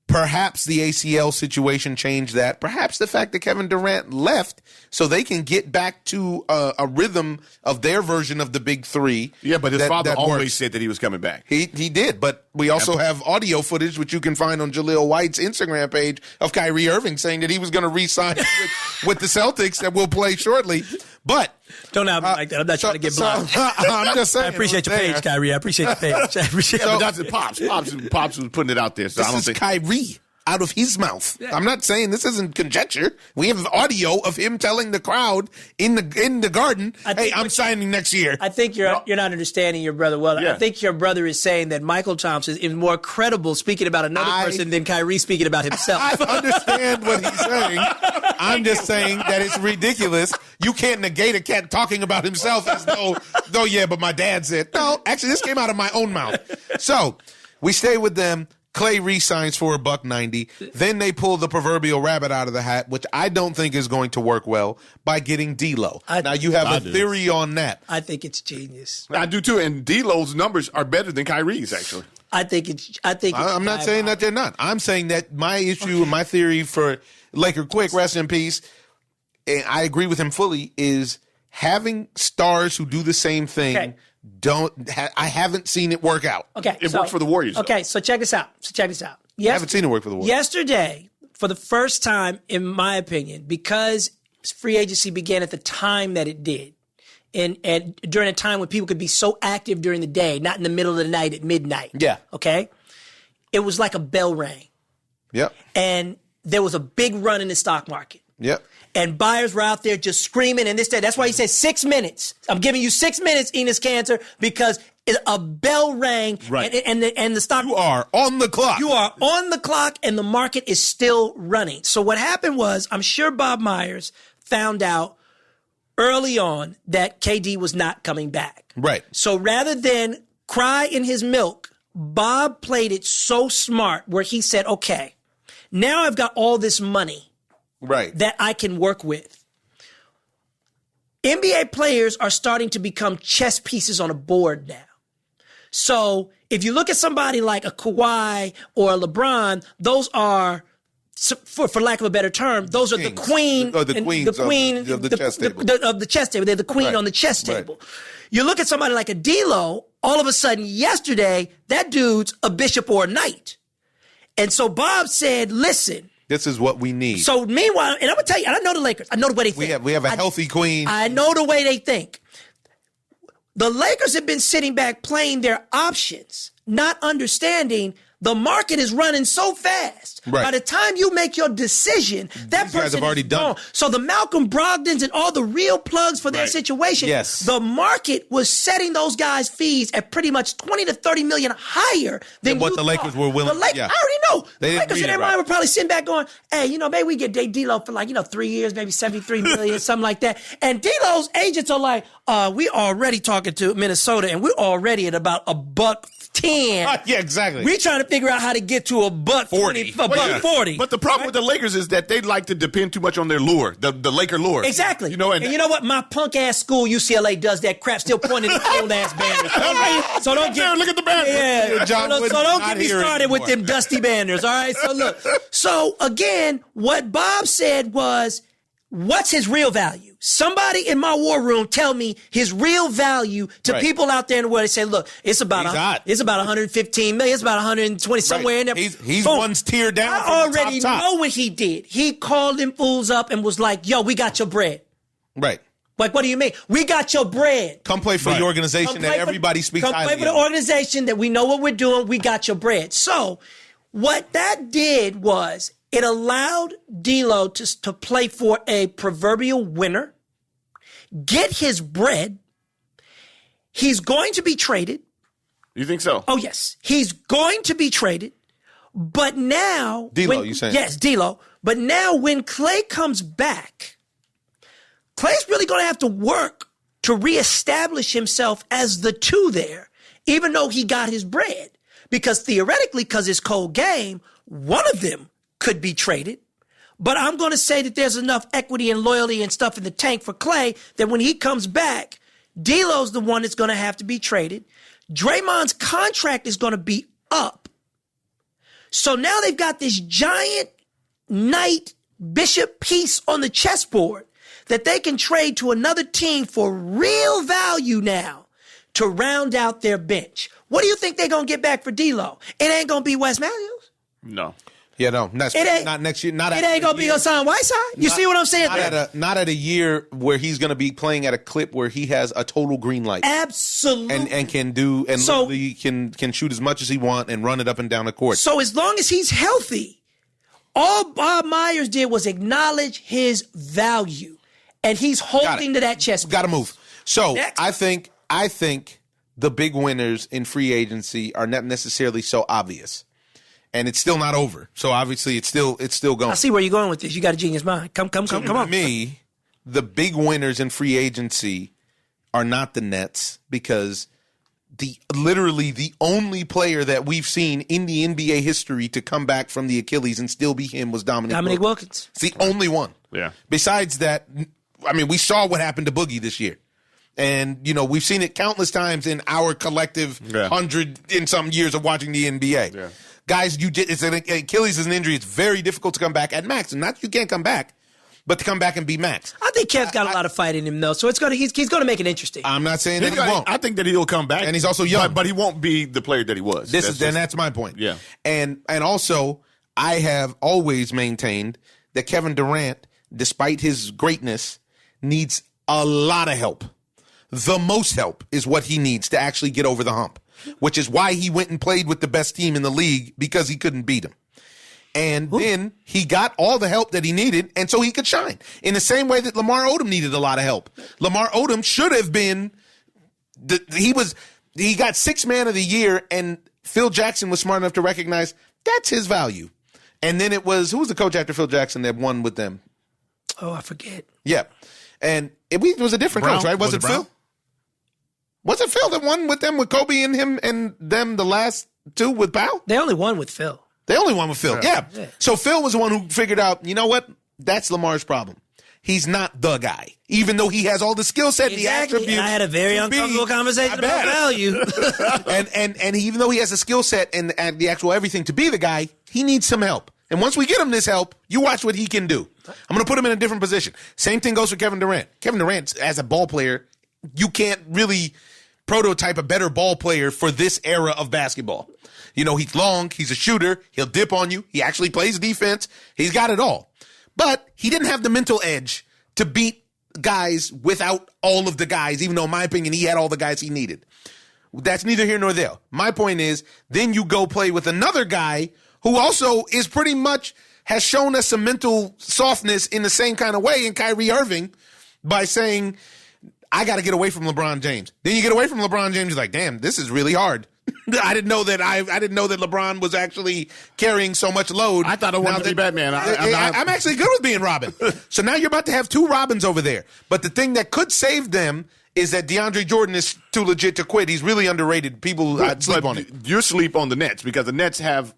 Perhaps the ACL situation changed that. Perhaps the fact that Kevin Durant left so they can get back to a rhythm of their version of the big three. Yeah, but his father always said that he was coming back. He did, but we also have audio footage, which you can find on Jaleel White's Instagram page, of Kyrie Irving saying that he was going to re-sign with the Celtics that will play shortly. But don't have me like that. I'm not trying to get blocked. I'm just saying. I appreciate your page, Kyrie. I appreciate your page. I appreciate but that's Pops. Pops was putting it out there. So this I don't is think Kyrie out of his mouth. Yeah. I'm not saying this isn't conjecture. We have audio of him telling the crowd in the garden, "Hey, I'm signing next year." I think you're not understanding your brother well. Yeah. I think your brother is saying that Michael Thompson is more credible speaking about another person than Kyrie speaking about himself. I understand what he's saying. I'm just saying that it's ridiculous. You can't negate a cat talking about himself as though, but my dad said. No, actually, this came out of my own mouth. So we stay with them. Clay re-signs for $190. Then they pull the proverbial rabbit out of the hat, which I don't think is going to work well, by getting D'Lo. Now you have a theory on that. I think it's genius. I do too, and D'Lo's numbers are better than Kyrie's actually. I'm not saying that they're not. I'm saying that my issue and my theory for Laker Quick, rest in peace, and I agree with him fully, is having stars who do the same thing. Okay. I haven't seen it work out. Okay, it worked for the Warriors. Okay, so check this out. I haven't seen it work for the Warriors. Yesterday, for the first time, in my opinion, because free agency began at the time that it did, and during a time when people could be so active during the day, not in the middle of the night at midnight. Yeah. Okay? It was like a bell rang. Yep. And there was a big run in the stock market. Yep. And buyers were out there just screaming and this, that. That's why he said 6 minutes. I'm giving you 6 minutes, Enes Kanter, because a bell rang. Right. And the stock. You are on the clock. You are on the clock, and the market is still running. So what happened was, I'm sure Bob Myers found out early on that KD was not coming back. Right. So rather than cry in his milk, Bob played it so smart where he said, okay, now I've got all this money. Right. That I can work with. NBA players are starting to become chess pieces on a board now. So if you look at somebody like a Kawhi or a LeBron, those are, for lack of a better term, those are the queen, the queen of the chess table. Of the chess table. They're the queen on the chess table. Right. You look at somebody like a D'Lo, all of a sudden yesterday, that dude's a bishop or a knight. And so Bob said, listen, this is what we need. So meanwhile, and I'm going to tell you, I know the Lakers. I know the way they think. We have a healthy queen. I know the way they think. The Lakers have been sitting back playing their options, not understanding the market is running so fast. Right. By the time you make your decision, that These person guys have already is done gone. So the Malcolm Brogdons and all the real plugs for their situation, Yes. the market was setting those guys' fees at pretty much 20 to 30 million higher than what you the Lakers thought. were willing. The Lakers, yeah. I already know. They The didn't Lakers read in it their right. mind were probably sitting back going, hey, maybe we get D-Lo for 3 years, maybe 73 million, something like that. And D-Lo's agents are like, we already talking to Minnesota and we're already at about $110. Yeah, exactly. We trying to figure out how to get to $140. $140. But the problem with the Lakers is that they like to depend too much on their lure, the Laker lure. Exactly. You know, and you know what? My punk ass school, UCLA, does that crap, still pointing at old ass banners. So don't get look at the banners. Yeah, John so Wooden don't not get me here started with anymore. them dusty banners. All right. So look. So again, what Bob said was, what's his real value? Somebody in my war room tell me his real value to Right. people out there in the world. They say, look, it's about He's hot. it's about 115 million. It's about 120 somewhere in there. He's Boom. one tier down. I from the already top. know what he did. He called them fools up and was like, yo, we got your bread. Right. Like, what do you mean? We got your bread. Come play for the organization Come that play for- everybody speaks Come highly play for the of. organization that we know what we're doing. We got your bread. So what that did was it allowed D'Lo to play for a proverbial winner, get his bread. He's going to be traded. You think so? Oh, yes. He's going to be traded. But now... D'Lo, you saying? Yes, D'Lo. But now when Clay comes back, Clay's really going to have to work to reestablish himself as the two there, even though he got his bread. Because theoretically, because it's cold game, one of them could be traded. But I'm going to say that there's enough equity and loyalty and stuff in the tank for Clay that when he comes back, D'Lo's the one that's going to have to be traded. Draymond's contract is going to be up. So now they've got this giant knight bishop piece on the chessboard that they can trade to another team for real value now to round out their bench. What do you think they're going to get back for D'Lo? It ain't going to be Wes Matthews. No. Yeah, no. Not next year. Not It ain't going to be Hassan Whiteside. You see what I'm saying? Not at a year where he's going to be playing at a clip where he has a total green light. Absolutely. And can do and literally can shoot as much as he wants and run it up and down the court. So as long as he's healthy, all Bob Myers did was acknowledge his value. And he's holding to that chess. Got to move. So Next. I think the big winners in free agency are not necessarily so obvious. And it's still not over. So obviously it's still going. I see where you're going with this. You got a genius mind. Come on. To me, the big winners in free agency are not the Nets because literally the only player that we've seen in the NBA history to come back from the Achilles and still be him was Dominique Wilkins. It's the only one. Yeah. Besides that, I mean, we saw what happened to Boogie this year. And, we've seen it countless times in our collective 100 and some years of watching the NBA. Yeah. Guys, Achilles is an injury. It's very difficult to come back at max. And not you can't come back, but to come back and be max. I think Kev's got a lot of fight in him, though. So he's going to make it interesting. I'm not saying that he won't. I think that he'll come back. And he's also young. But he won't be the player that he was. That's my point. Yeah. And also, I have always maintained that Kevin Durant, despite his greatness, needs a lot of help. The most help is what he needs to actually get over the hump, which is why he went and played with the best team in the league because he couldn't beat him. And then he got all the help that he needed, and so he could shine. In the same way that Lamar Odom needed a lot of help. Lamar Odom should have been he got Sixth Man of the Year, and Phil Jackson was smart enough to recognize that's his value. And then it was, who was the coach after Phil Jackson that won with them? Oh, I forget. Yeah. And it was a different coach, right? Was it Phil? Was it Phil that won with them, with Kobe and him and them the last two with Powell? They only won with Phil. They only won with Phil. Yeah. So Phil was the one who figured out, you know what? That's Lamar's problem. He's not the guy, even though he has all the skill set, the attributes. And I had a very uncomfortable conversation about value. and even though he has the skill set and the actual everything to be the guy, he needs some help. And once we get him this help, you watch what he can do. I'm going to put him in a different position. Same thing goes for Kevin Durant. Kevin Durant, as a ball player, you can't really prototype a better ball player for this era of basketball. He's long, he's a shooter, he'll dip on you, he actually plays defense, he's got it all. But he didn't have the mental edge to beat guys without all of the guys, even though, in my opinion, he had all the guys he needed. That's neither here nor there. My point is, then you go play with another guy who also is pretty much has shown us some mental softness in the same kind of way in Kyrie Irving by saying, I got to get away from LeBron James. Then you get away from LeBron James, you're like, damn, this is really hard. I didn't know that LeBron was actually carrying so much load. I thought I wanted to be Batman. I'm actually good with being Robin. So now you're about to have two Robins over there. But the thing that could save them is that DeAndre Jordan is too legit to quit. He's really underrated. People sleep on it. You sleep on the Nets because the Nets have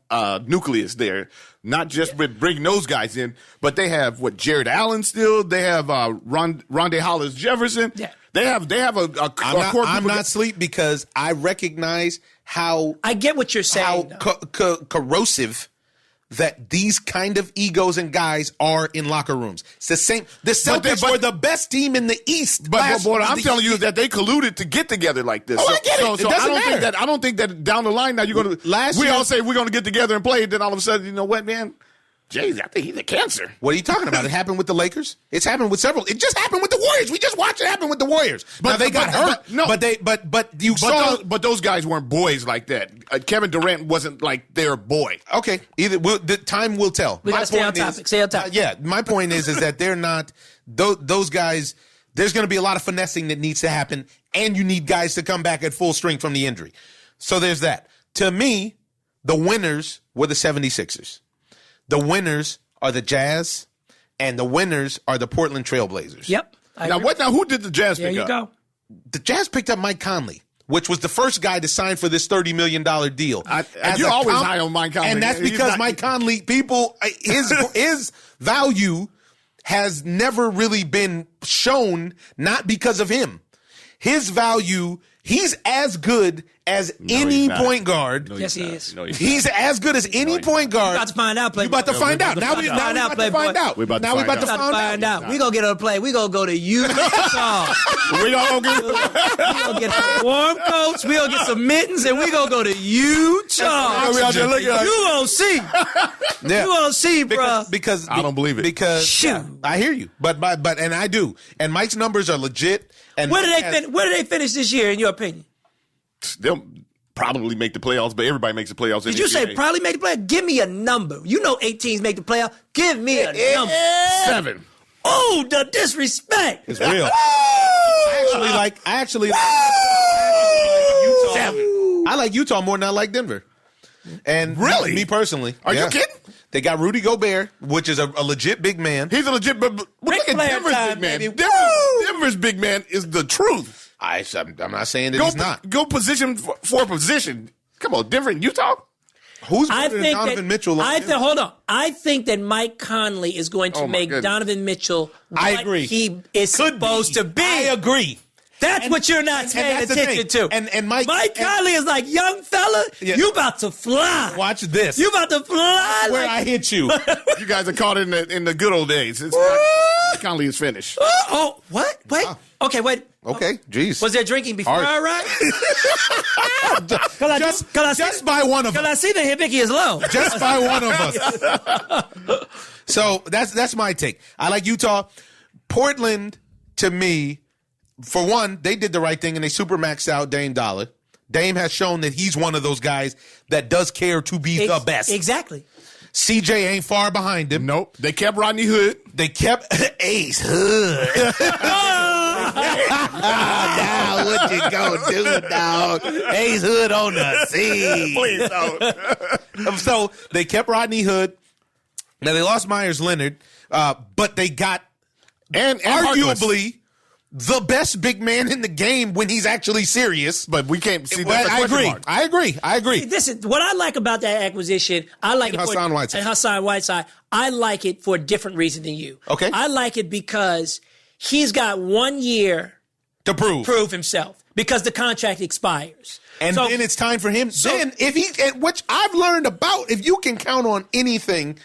nucleus there, not just with bringing those guys in, but they have Jared Allen still. They have Rondé Hollis Jefferson. Yeah. They have a core. I'm not sleep because I recognize how I get what you're saying. How corrosive that these kind of egos and guys are in locker rooms. It's the same. The Celtics were the best team in the East. But I'm telling you that they colluded to get together like this. Oh, I get it. So I don't think that down the line now you're going to. All say we're going to get together and play. Then all of a sudden, you know what, man? Jay, I think he's a cancer. What are you talking about? It happened with the Lakers. It's happened with several. It just happened with the Warriors. We just watched it happen with the Warriors. But now they got hurt. But those guys weren't boys like that. Kevin Durant wasn't like their boy. Okay, the time will tell. We got to stay on topic. Stay on topic. Yeah, my point is that they're not those guys. There's going to be a lot of finessing that needs to happen, and you need guys to come back at full strength from the injury. So there's that. To me, the winners were the 76ers. The winners are the Jazz, and the winners are the Portland Trailblazers. Yep. Now, who did the Jazz pick up? There you go. The Jazz picked up Mike Conley, which was the first guy to sign for this $30 million deal. You're always high on Mike Conley. And that's because Mike Conley, his value has never really been shown, not because of him. His value, he's as good as any point guard. Yes, he is. He's as good as any point guard. You're about to find out, Playboy. You're about to find out. Now we're about to find out. We're about to find out. We're going to get on a plane. We're going to go to Utah. We're going to get warm coats. We're going to get some mittens, and we're going to go to Utah. You're going to see. You're going to see, bro. Because I don't believe it. Because I hear you. But and I do. And Mike's numbers are legit. And where do they finish this year, in your opinion? They'll probably make the playoffs, but everybody makes the playoffs. Did you say probably make the playoffs? Give me a number. You know 8 teams make the playoffs. Give me a number. 7. Oh, the disrespect. It's real. I actually like Utah. 7. I like Utah more than I like Denver. And really? Me personally. Are you kidding? They got Rudy Gobert, which is a legit big man. He's a legit, but look at Denver's big man. Denver's big man is the truth. I'm not saying that he's not. Go position for position. Come on, Denver and Utah. Who's better than Donovan Mitchell? Hold on. I think that Mike Conley is going to make Donovan Mitchell what he is supposed to be. I agree. That's what you're not paying attention to. And Mike Conley is like, young fella, you about to fly. Watch this. You about to fly. Where I hit you. You guys are caught in the good old days. Mike Conley is finished. What? Wait. Okay, wait. Okay, jeez. Was there drinking before I arrived? Just by one of us. Because I see the Hibiki is low. Just by one of us. So that's my take. I like Utah. Portland, to me, for one, they did the right thing and they super maxed out Dame Dollar. Dame has shown that he's one of those guys that does care to be the best. Exactly. CJ ain't far behind him. Nope. They kept Rodney Hood. They kept Ace Hood. Now what you gonna do, dog? Ace Hood on the scene. Please don't. So they kept Rodney Hood. Now they lost Myers Leonard, but they got and arguably the best big man in the game when he's actually serious. But we can't see that. I agree. Listen, what I like about that acquisition, I like it Hassan Whiteside. And Hassan Whiteside, I like it for a different reason than you. Okay. I like it because he's got 1 year to prove himself because the contract expires. And then it's time for him. Then which I've learned about, if you can count on anything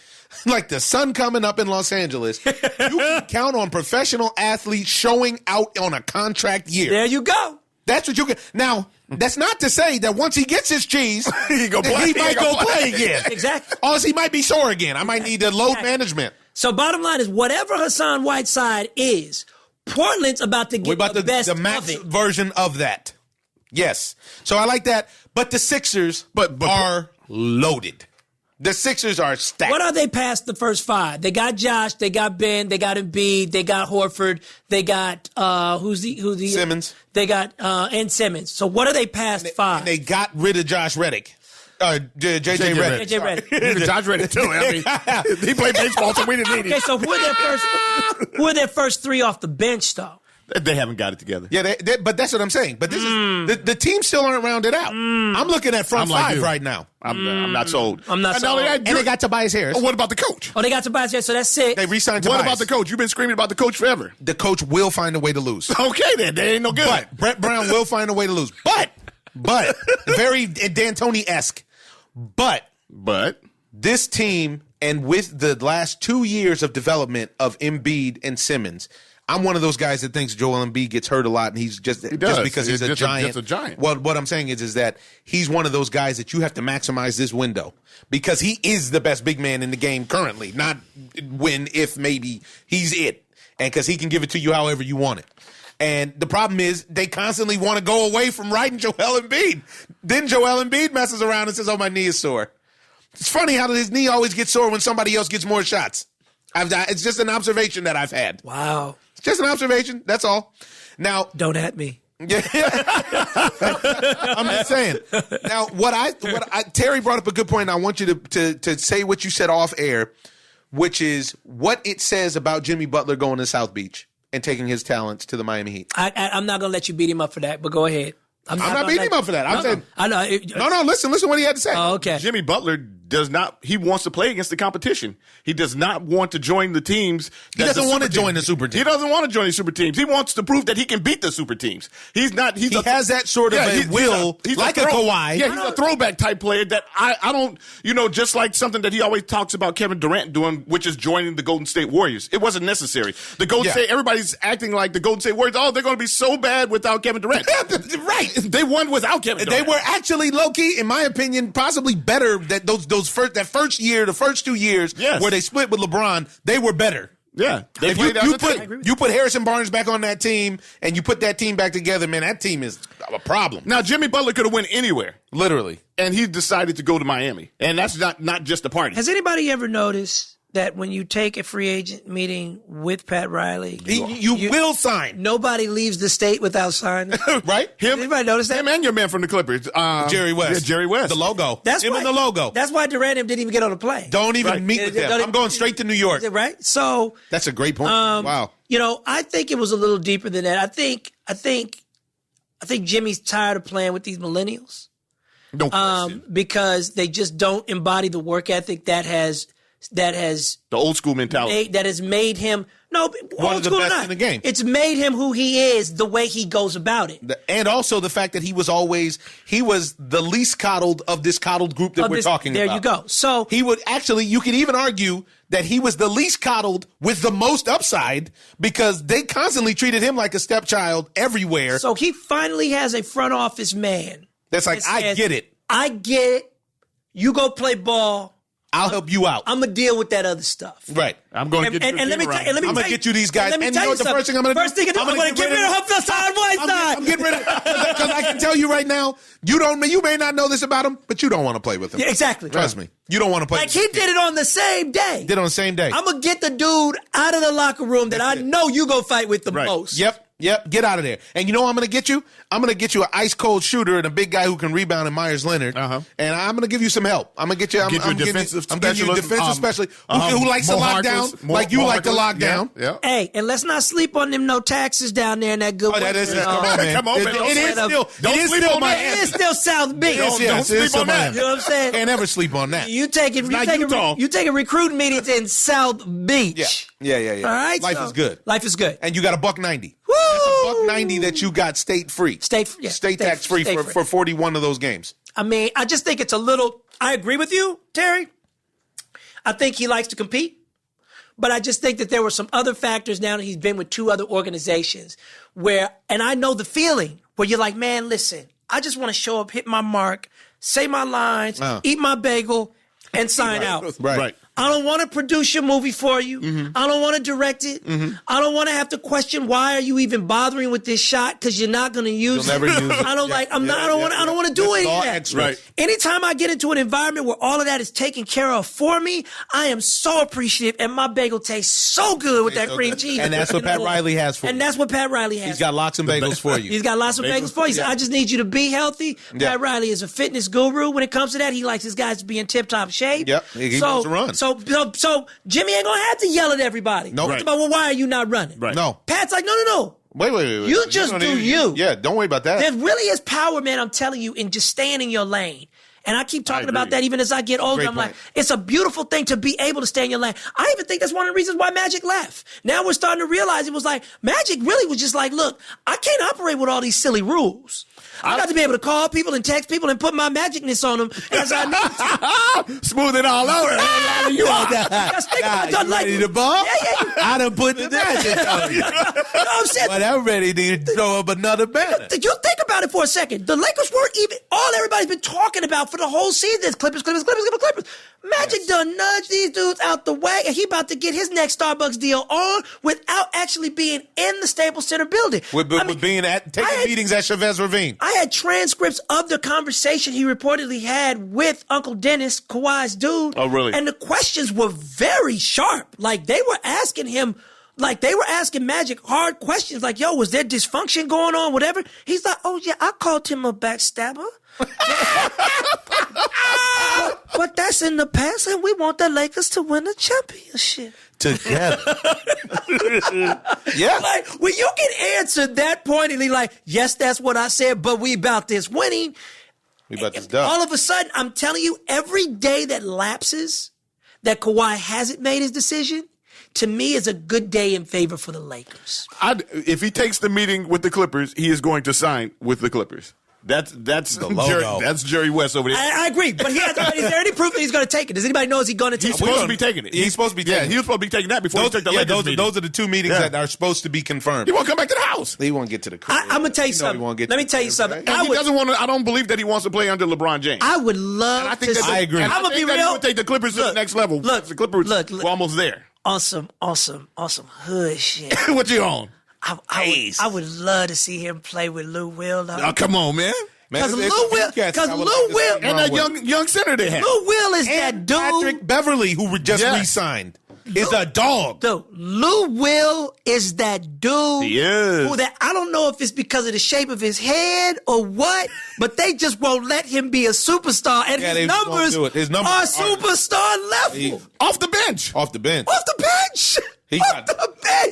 like the sun coming up in Los Angeles, you can count on professional athletes showing out on a contract year. There you go. That's what you can. Now, that's not to say that once he gets his cheese, he might go play again. Exactly. Or he might be sore again. I might need to load management. So bottom line is, whatever Hassan Whiteside is, Portland's about to get the best the max of it. version of that. Yes. So I like that. But the Sixers are loaded. The Sixers are stacked. What are they past the first 5? They got Josh, they got Ben, they got Embiid, they got Horford, they got who's the Simmons. They got and Simmons. So what are they past 5? And they got rid of Josh Reddick. JJ Reddick. JJ Reddick. Josh Reddick too. I mean, he played baseball, so we didn't need him. Okay, so who are their first 3 off the bench though? They haven't got it together. Yeah, but that's what I'm saying. But this is the teams still aren't rounded out. I'm looking at front 5 right now. I'm not sold. I'm not sold. And they got Tobias Harris. Oh, what about the coach? Oh, they got Tobias Harris, so that's 6. They re-signed Tobias. What about the coach? You've been screaming about the coach forever. The coach will find a way to lose. Okay, then. They ain't no good. But Brett Brown will find a way to lose. But very D'Antoni-esque. But this team, and with the last 2 years of development of Embiid and Simmons, I'm one of those guys that thinks Joel Embiid gets hurt a lot, and he's just because he's a giant. Just a giant. What I'm saying is that he's one of those guys that you have to maximize this window because he is the best big man in the game currently. Not when, if, maybe he's it, and because he can give it to you however you want it. And the problem is they constantly want to go away from riding Joel Embiid. Then Joel Embiid messes around and says, "Oh, my knee is sore." It's funny how his knee always gets sore when somebody else gets more shots. It's just an observation that I've had. Wow. Just an observation. That's all. Now, don't at me. I'm just saying. Now, Terry brought up a good point. And I want you to say what you said off air, which is what it says about Jimmy Butler going to South Beach and taking his talents to the Miami Heat. I'm not going to let you beat him up for that, but go ahead. I'm not beating him up for that. I'm saying. I know. No, listen what he had to say. Oh, okay. Jimmy Butler does not, he wants to play against the competition. He does not want to join the teams. He doesn't want to join the super team. He doesn't want to join the super teams. He wants to prove that he can beat the super teams. He has that sort of a will, like a Kawhi. Yeah, he's a throwback type player that I don't, just like something that he always talks about Kevin Durant doing, which is joining the Golden State Warriors. It wasn't necessary. The Golden State, everybody's acting like the Golden State Warriors, they're going to be so bad without Kevin Durant. Right. They won without Kevin Durant. They were actually low-key, in my opinion, possibly better that the first 2 years where they split with LeBron, they were better. Yeah. You put Harrison Barnes back on that team and you put that team back together, man, that team is a problem. Now, Jimmy Butler could have went anywhere. Literally. And he decided to go to Miami. And that's not just a party. Has anybody ever noticed that when you take a free agent meeting with Pat Riley, you will sign. Nobody leaves the state without signing. Right? Anybody notice that? Him and your man from the Clippers. Jerry West. Yeah, Jerry West. The logo. That's him why, and the logo. That's why Durant didn't even get on the plane. Don't even meet with them. I'm going straight to New York. Right? So that's a great point. Wow. I think it was a little deeper than that. I think Jimmy's tired of playing with these millennials. No question. Because they just don't embody the work ethic that has the old school mentality that has made him one of the best in the game. It's made him who he is, the way he goes about it, and also the fact that he was the least coddled of this coddled group that we're talking about. There you go. So he would actually, you could even argue that he was the least coddled with the most upside because they constantly treated him like a stepchild everywhere. So he finally has a front office man that's like, I get it. You go play ball. I'll help you out. I'm gonna deal with that other stuff. Right. I'm going to get I'm gonna get you these guys. And you know what the first thing I'm gonna do? I'm gonna get rid of Hassan Whiteside. I'm getting rid of because I can tell you right now, you may not know this about him, but you don't want to play with him. Yeah, exactly. Trust me. You don't want to play with him. Like he did it on the same day. Did it on the same day. I'm gonna get the dude out of the locker room that I know you go fight with the most. Yep, get out of there. And you know what I'm going to get you? I'm going to get you an ice-cold shooter and a big guy who can rebound in Myers Leonard. And I'm going to give you some help. I'm going to get you I'm giving you a defensive specialist who likes to lock down like you like to lock down. Yeah. Hey, and let's not sleep on them taxes down there in that good that is, come on, man. Come on, man. It is still South Beach. Don't sleep on that. You know what I'm saying? Can't ever sleep on that. You take recruiting meetings in South Beach. Yeah. All right? Life is good. Life is good. And you got $1.90. Woo! That's $1.90 that you got state tax free for 41 of those games. I mean, I just think it's a little. I agree with you, Terry. I think he likes to compete, but I just think that there were some other factors. Now that he's been with 2 other organizations, and I know the feeling where you're like, man, listen, I just want to show up, hit my mark, say my lines, eat my bagel, and sign out. Right. I don't want to produce your movie for you. I don't want to direct it. I don't want to have to question why are you even bothering with this shot because you're not going to use You'll it. never use it. I don't I don't want to do any of that. Right. Anytime I get into an environment where all of that is taken care of for me, I am so appreciative, and my bagel tastes so good with that cream cheese. And that's what Pat Riley has for you. And that's what Pat Riley has. He's got lots of bagels for you. He's got lots of bagels for you. So I just need you to be healthy. Yeah. Pat Riley is a fitness guru when it comes to that. He likes his guys to be in tip-top shape. Yep. He wants to run. So Jimmy ain't going to have to yell at everybody. No. It's about, well, why are you not running? Right. No. Pat's like, no. Wait. You just don't do need- you. Yeah, don't worry about that. There really is power, man, I'm telling you, in just staying in your lane. And I keep talking about that even as I get older. Great I'm like, point. it's a beautiful thing to be able to stay in your lane. I even think that's one of the reasons why Magic left. Now we're starting to realize it was like, Magic really was just like, look, I can't operate with all these silly rules. I got to be able to call people and text people and put my magicness on them as I need to. Smooth it all over. You all Just think about it, like, ready to ball? Yeah. I done put the magic on you. You know what I'm saying? But I'm ready to throw up another banner. You think about it for a second. The Lakers weren't even all everybody's been talking about for the whole season is Clippers. Magic done nudge these dudes out the way, and he about to get his next Starbucks deal on without actually being in the Staples Center building. With being taking meetings at Chavez Ravine. I had transcripts of the conversation he reportedly had with Uncle Dennis, Kawhi's dude. Oh, really? And the questions were very sharp. Like, they were asking him, like, they were asking Magic hard questions, like, yo, was there dysfunction going on, whatever? He's like, oh, yeah, I called him a backstabber. But that's in the past, and we want the Lakers to win a championship. Together. Yeah. Like, when you can answer that pointedly, like, yes, that's what I said, but we about this winning. We about this done. All of a sudden, I'm telling you, every day that lapses, that Kawhi hasn't made his decision, to me is a good day in favor for the Lakers. If he takes the meeting with the Clippers, he is going to sign with the Clippers. That's the logo. That's Jerry West over there. I agree, but is there any proof that he's going to take it? Does anybody know is he going to take He's it? supposed to be taking it. He's supposed to be taking Yeah, he was supposed to be taking that before he took the Lakers meeting. Those are the two meetings that are supposed to be confirmed. He won't come back to the house. He won't get to the crib. I'm going to tell you something. Let me tell you something. I don't believe that he wants to play under LeBron James. I would love to see. I agree. And I'm going to be that real. He would take the Clippers to the next level. The Clippers were almost there. Awesome hood shit. What you on? I would love to see him play with Lou Will. Oh, come on, man. Because Lou Will, And that young center they had. Lou Will is that dude. Patrick Beverly, who just re-signed, is a dog. Dude, Lou Will is that dude. He is. Who that I don't know if it's because of the shape of his head or what, but they just won't let him be a superstar. And his numbers are superstar level. Off the bench. Off the bench. Off the bench.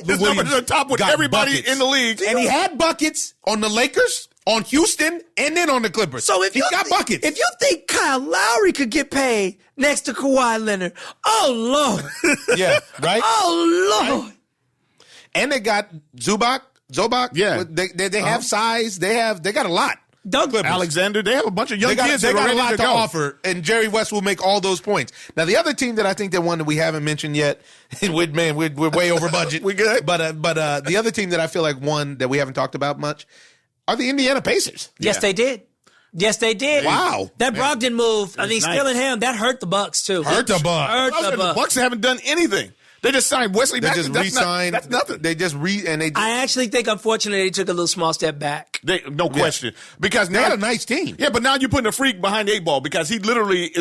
His numbers are top with everybody in the league. And he had buckets on the Lakers, on Houston, and then on the Clippers. So if he got buckets. If you think Kyle Lowry could get paid next to Kawhi Leonard, oh Lord. Yeah, right? Oh Lord. Right? And they got Zubac. Yeah. They have size. They got a lot. Doug Alexander, they have a bunch of young kids they that are got a ready lot to to go. offer, and Jerry West will make all those points. Now, the other team that I think that one that we haven't mentioned yet, and we're way over budget. We good. But the other team that I feel like one that we haven't talked about much are the Indiana Pacers. Yes, they did. Yes, they did. Wow. That Brogdon move, I mean, stealing him, that hurt the Bucks, too. The Bucks haven't done anything. They just signed Wesley. They just re-signed. That's nothing. I actually think, unfortunately, they took a little small step back. No question. Because they had a nice team. Yeah, but now you're putting a freak behind the 8-ball because he literally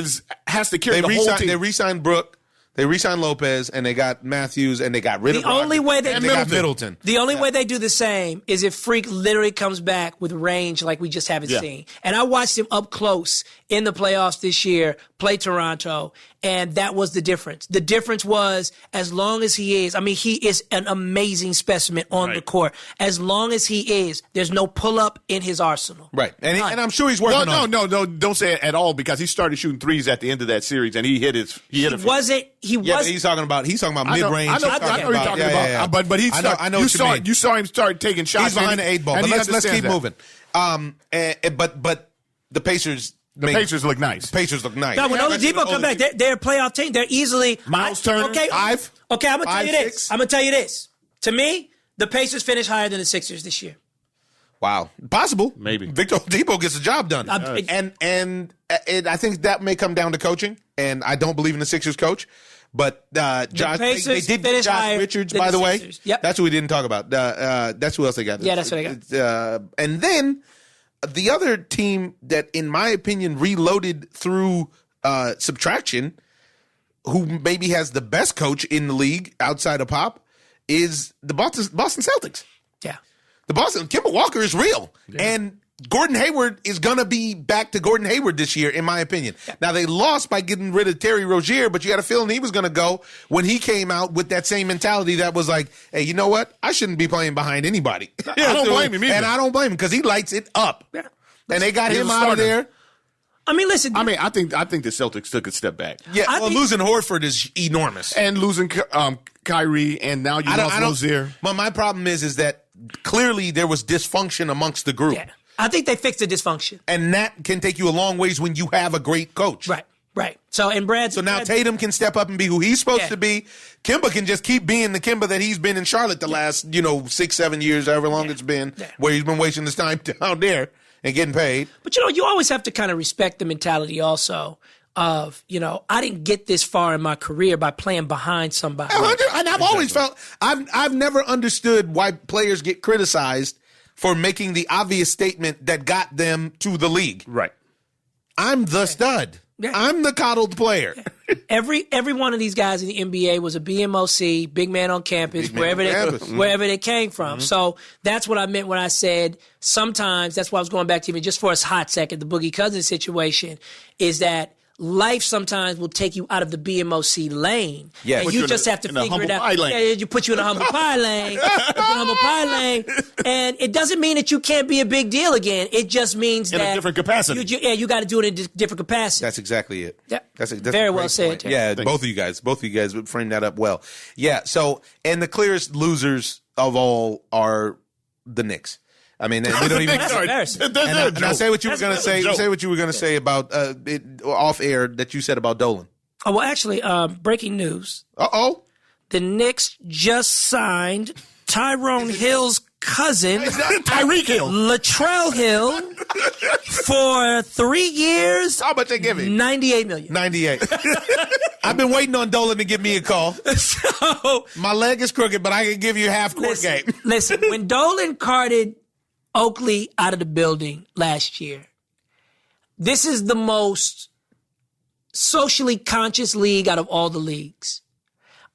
has to carry the whole team. They re-signed Brooke. They re-signed Lopez, and they got Matthews, and they got rid of Middleton. The only way they do the same is if Freak literally comes back with range like we just haven't seen. And I watched him up close in the playoffs this year play Toronto, and that was the difference. The difference was as long as he is, I mean, he is an amazing specimen on the court. As long as he is, there's no pull-up in his arsenal. Right. And I'm sure he's working on it. No, don't say it at all because he started shooting threes at the end of that series, and he hit a few. He's talking about mid-range. I know what you're talking about. But you saw him start taking shots. He's behind the 8-ball. But let's keep moving. But the Pacers. The Pacers look nice. Now, when Oladipo come back, they're a playoff team. They're easily Miles Turner. Okay, I'm gonna tell you this. To me, the Pacers finish higher than the Sixers this year. Wow, possible. Maybe Victor Oladipo gets the job done, and I think that may come down to coaching. And I don't believe in the Sixers coach, But Josh, they did get Josh Richards, by the way. Yep. That's what we didn't talk about. That's who else they got. Yeah, that's what they got. And then the other team that, in my opinion, reloaded through subtraction, who maybe has the best coach in the league outside of Pop, is the Boston Celtics. Yeah. Kemba Walker is real. Yeah. And Gordon Hayward is going to be back to Gordon Hayward this year, in my opinion. Yeah. Now, they lost by getting rid of Terry Rozier, but you had a feeling he was going to go when he came out with that same mentality that was like, hey, you know what? I shouldn't be playing behind anybody. I don't blame him either. And I don't blame him because he lights it up. Yeah. And they got him out of there. I mean, listen. I think the Celtics took a step back. Yeah, losing Horford is enormous. And losing Kyrie, and now you lost Rozier. But my problem is that clearly there was dysfunction amongst the group. Yeah. I think they fixed the dysfunction. And that can take you a long ways when you have a great coach. Right. So now Tatum can step up and be who he's supposed to be. Kemba can just keep being the Kemba that he's been in Charlotte the last, 6-7 years, however long it's been, where he's been wasting his time down there and getting paid. But, you always have to kind of respect the mentality also of, I didn't get this far in my career by playing behind somebody. And I've always felt, I've never understood why players get criticized for making the obvious statement that got them to the league. Right. I'm the stud. Yeah. I'm the coddled player. Yeah. Every one of these guys in the NBA was a BMOC, big man on campus, wherever they came from. Mm-hmm. So that's what I meant when I said sometimes, that's why I was going back to even just for a hot second, the Boogie Cousins situation, is that life sometimes will take you out of the BMOC lane. Yeah. And you just have to figure it out. Yeah, you put you in a humble pie lane. And it doesn't mean that you can't be a big deal again. It just means that in a different capacity. You got to do it in a different capacity. That's exactly it. Yeah. That's very well said. Yeah, both of you guys framed that up well. Yeah, so, and the clearest losers of all are the Knicks. I mean, we don't even. And I say what you were going to say. Say what you were going to say about it off air that you said about Dolan. Oh well, actually, breaking news. The Knicks just signed Tyrone Hill's cousin, Tyreek Hill, Latrell Hill, for 3 years. How much they give him? $98 million. 98. I've been waiting on Dolan to give me a call. So my leg is crooked, but I can give you a half court game. Listen, when Dolan carted Oakley out of the building last year, this is the most socially conscious league out of all the leagues.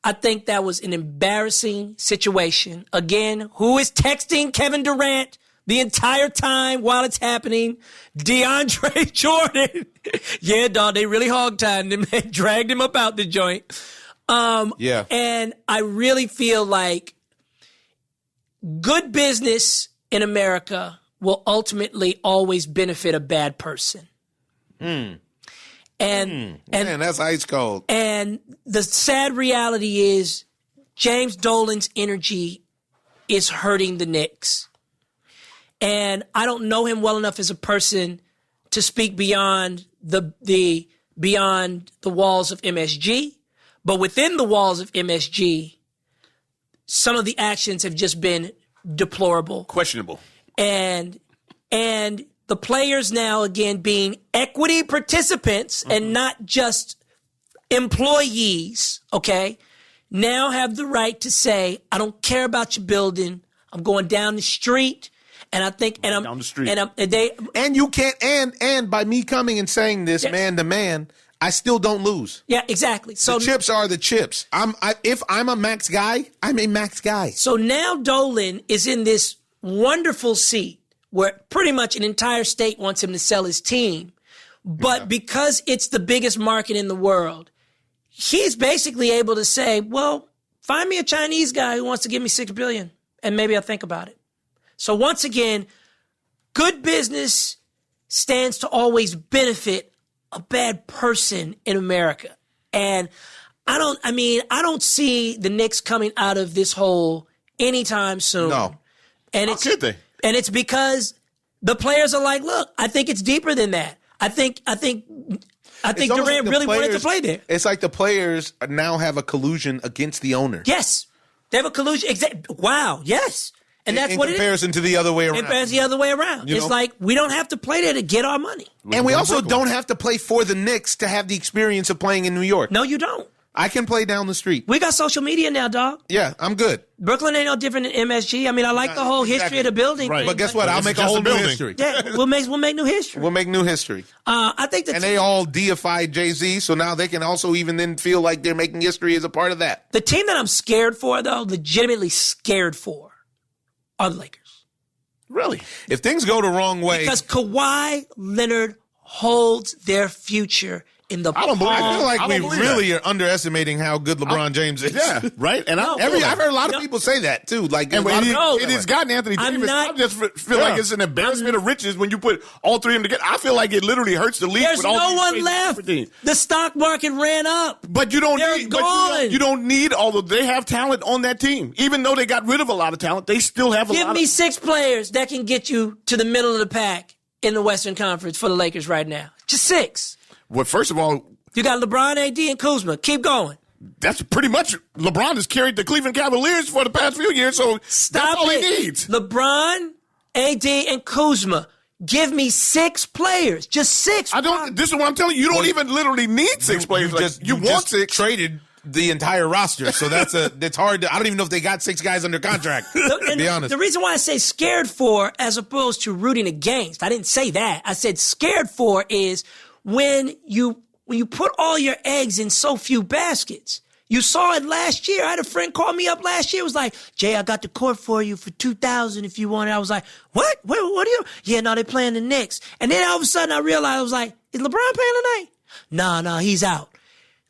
I think that was an embarrassing situation. Again, who is texting Kevin Durant the entire time while it's happening? DeAndre Jordan. Yeah, dog, they really hog-tied him. They dragged him up out the joint. And I really feel like good business in America will ultimately always benefit a bad person. Man, that's ice cold. And the sad reality is James Dolan's energy is hurting the Knicks. And I don't know him well enough as a person to speak beyond the walls of MSG, but within the walls of MSG, some of the actions have just been deplorable, questionable, and the players now again being equity participants and not just employees, okay, now have the right to say, I don't care about your building. I'm going down the street. And I think, and I'm down the street, and you can't, and by me coming and saying this man to man, I still don't lose. Yeah, exactly. So the chips are the chips. If I'm a max guy, I'm a max guy. So now Dolan is in this wonderful seat where pretty much an entire state wants him to sell his team. But because it's the biggest market in the world, he's basically able to say, well, find me a Chinese guy who wants to give me $6 billion and maybe I'll think about it. So once again, good business stands to always benefit a bad person in America. And I don't see the Knicks coming out of this hole anytime soon. No. And How could they? And it's because the players are like, look, I think it's deeper than that. I think Durant really wanted to play there. It's like the players now have a collusion against the owner. Yes. They have a collusion. Wow. Yes. And that's what it is. In comparison to the other way around. It's the other way around. It's like, we don't have to play there to get our money. And we also don't have to play for the Knicks to have the experience of playing in New York. No, you don't. I can play down the street. We got social media now, dog. Yeah, I'm good. Brooklyn ain't no different than MSG. I mean, I like the whole history of the building. Right. Thing, But guess what? I'll make a whole new history. Yeah, we'll make new history. We'll make new history. I think And they all deified Jay-Z, so now they can also even then feel like they're making history as a part of that. the team that I'm scared for, though, legitimately scared for, are the Lakers. Really? If things go the wrong way, Because Kawhi Leonard holds their future in the I don't believe I it. feel like I we don't believe really are underestimating how good LeBron James is. Yeah, right? And No. I've heard a lot of No. people say that too. Like, And a lot of people- it has gotten Anthony I'm Davis. not- I just feel like it's an embarrassment of riches when you put all three of them together. I feel like it literally hurts the league. There's with all no these one crazy left. super teams. The stock market ran up. But you don't They're need. gone. You don't need all of. They have talent on that team. Even though they got rid of a lot of talent, they still have a Give lot. me 6 players that can get you to the middle of the pack in the Western Conference for the Lakers right now. Just 6. Well, first of all, You got LeBron, AD, and Kuzma. Keep going. that's pretty much LeBron has carried the Cleveland Cavaliers for the past few years. So Stop that's all it. he needs. LeBron, AD, and Kuzma. Give me 6 players. Just 6. I don't. This is what I'm telling you. You don't even literally need 6 players. You want just 6. traded the entire roster, so that's hard to. I don't even know if they got 6 guys under contract. To And be honest, the reason why I say scared for as opposed to rooting against, I didn't say that. I said scared for is when you put all your eggs in so few baskets. You saw it last year. I had a friend call me up last year. It was like, Jay, I got the court for you for $2,000 if you want it. I was like, what? What are you? Yeah, no, they're playing the Knicks. And then all of a sudden I realized, I was like, is LeBron playing tonight? No, he's out.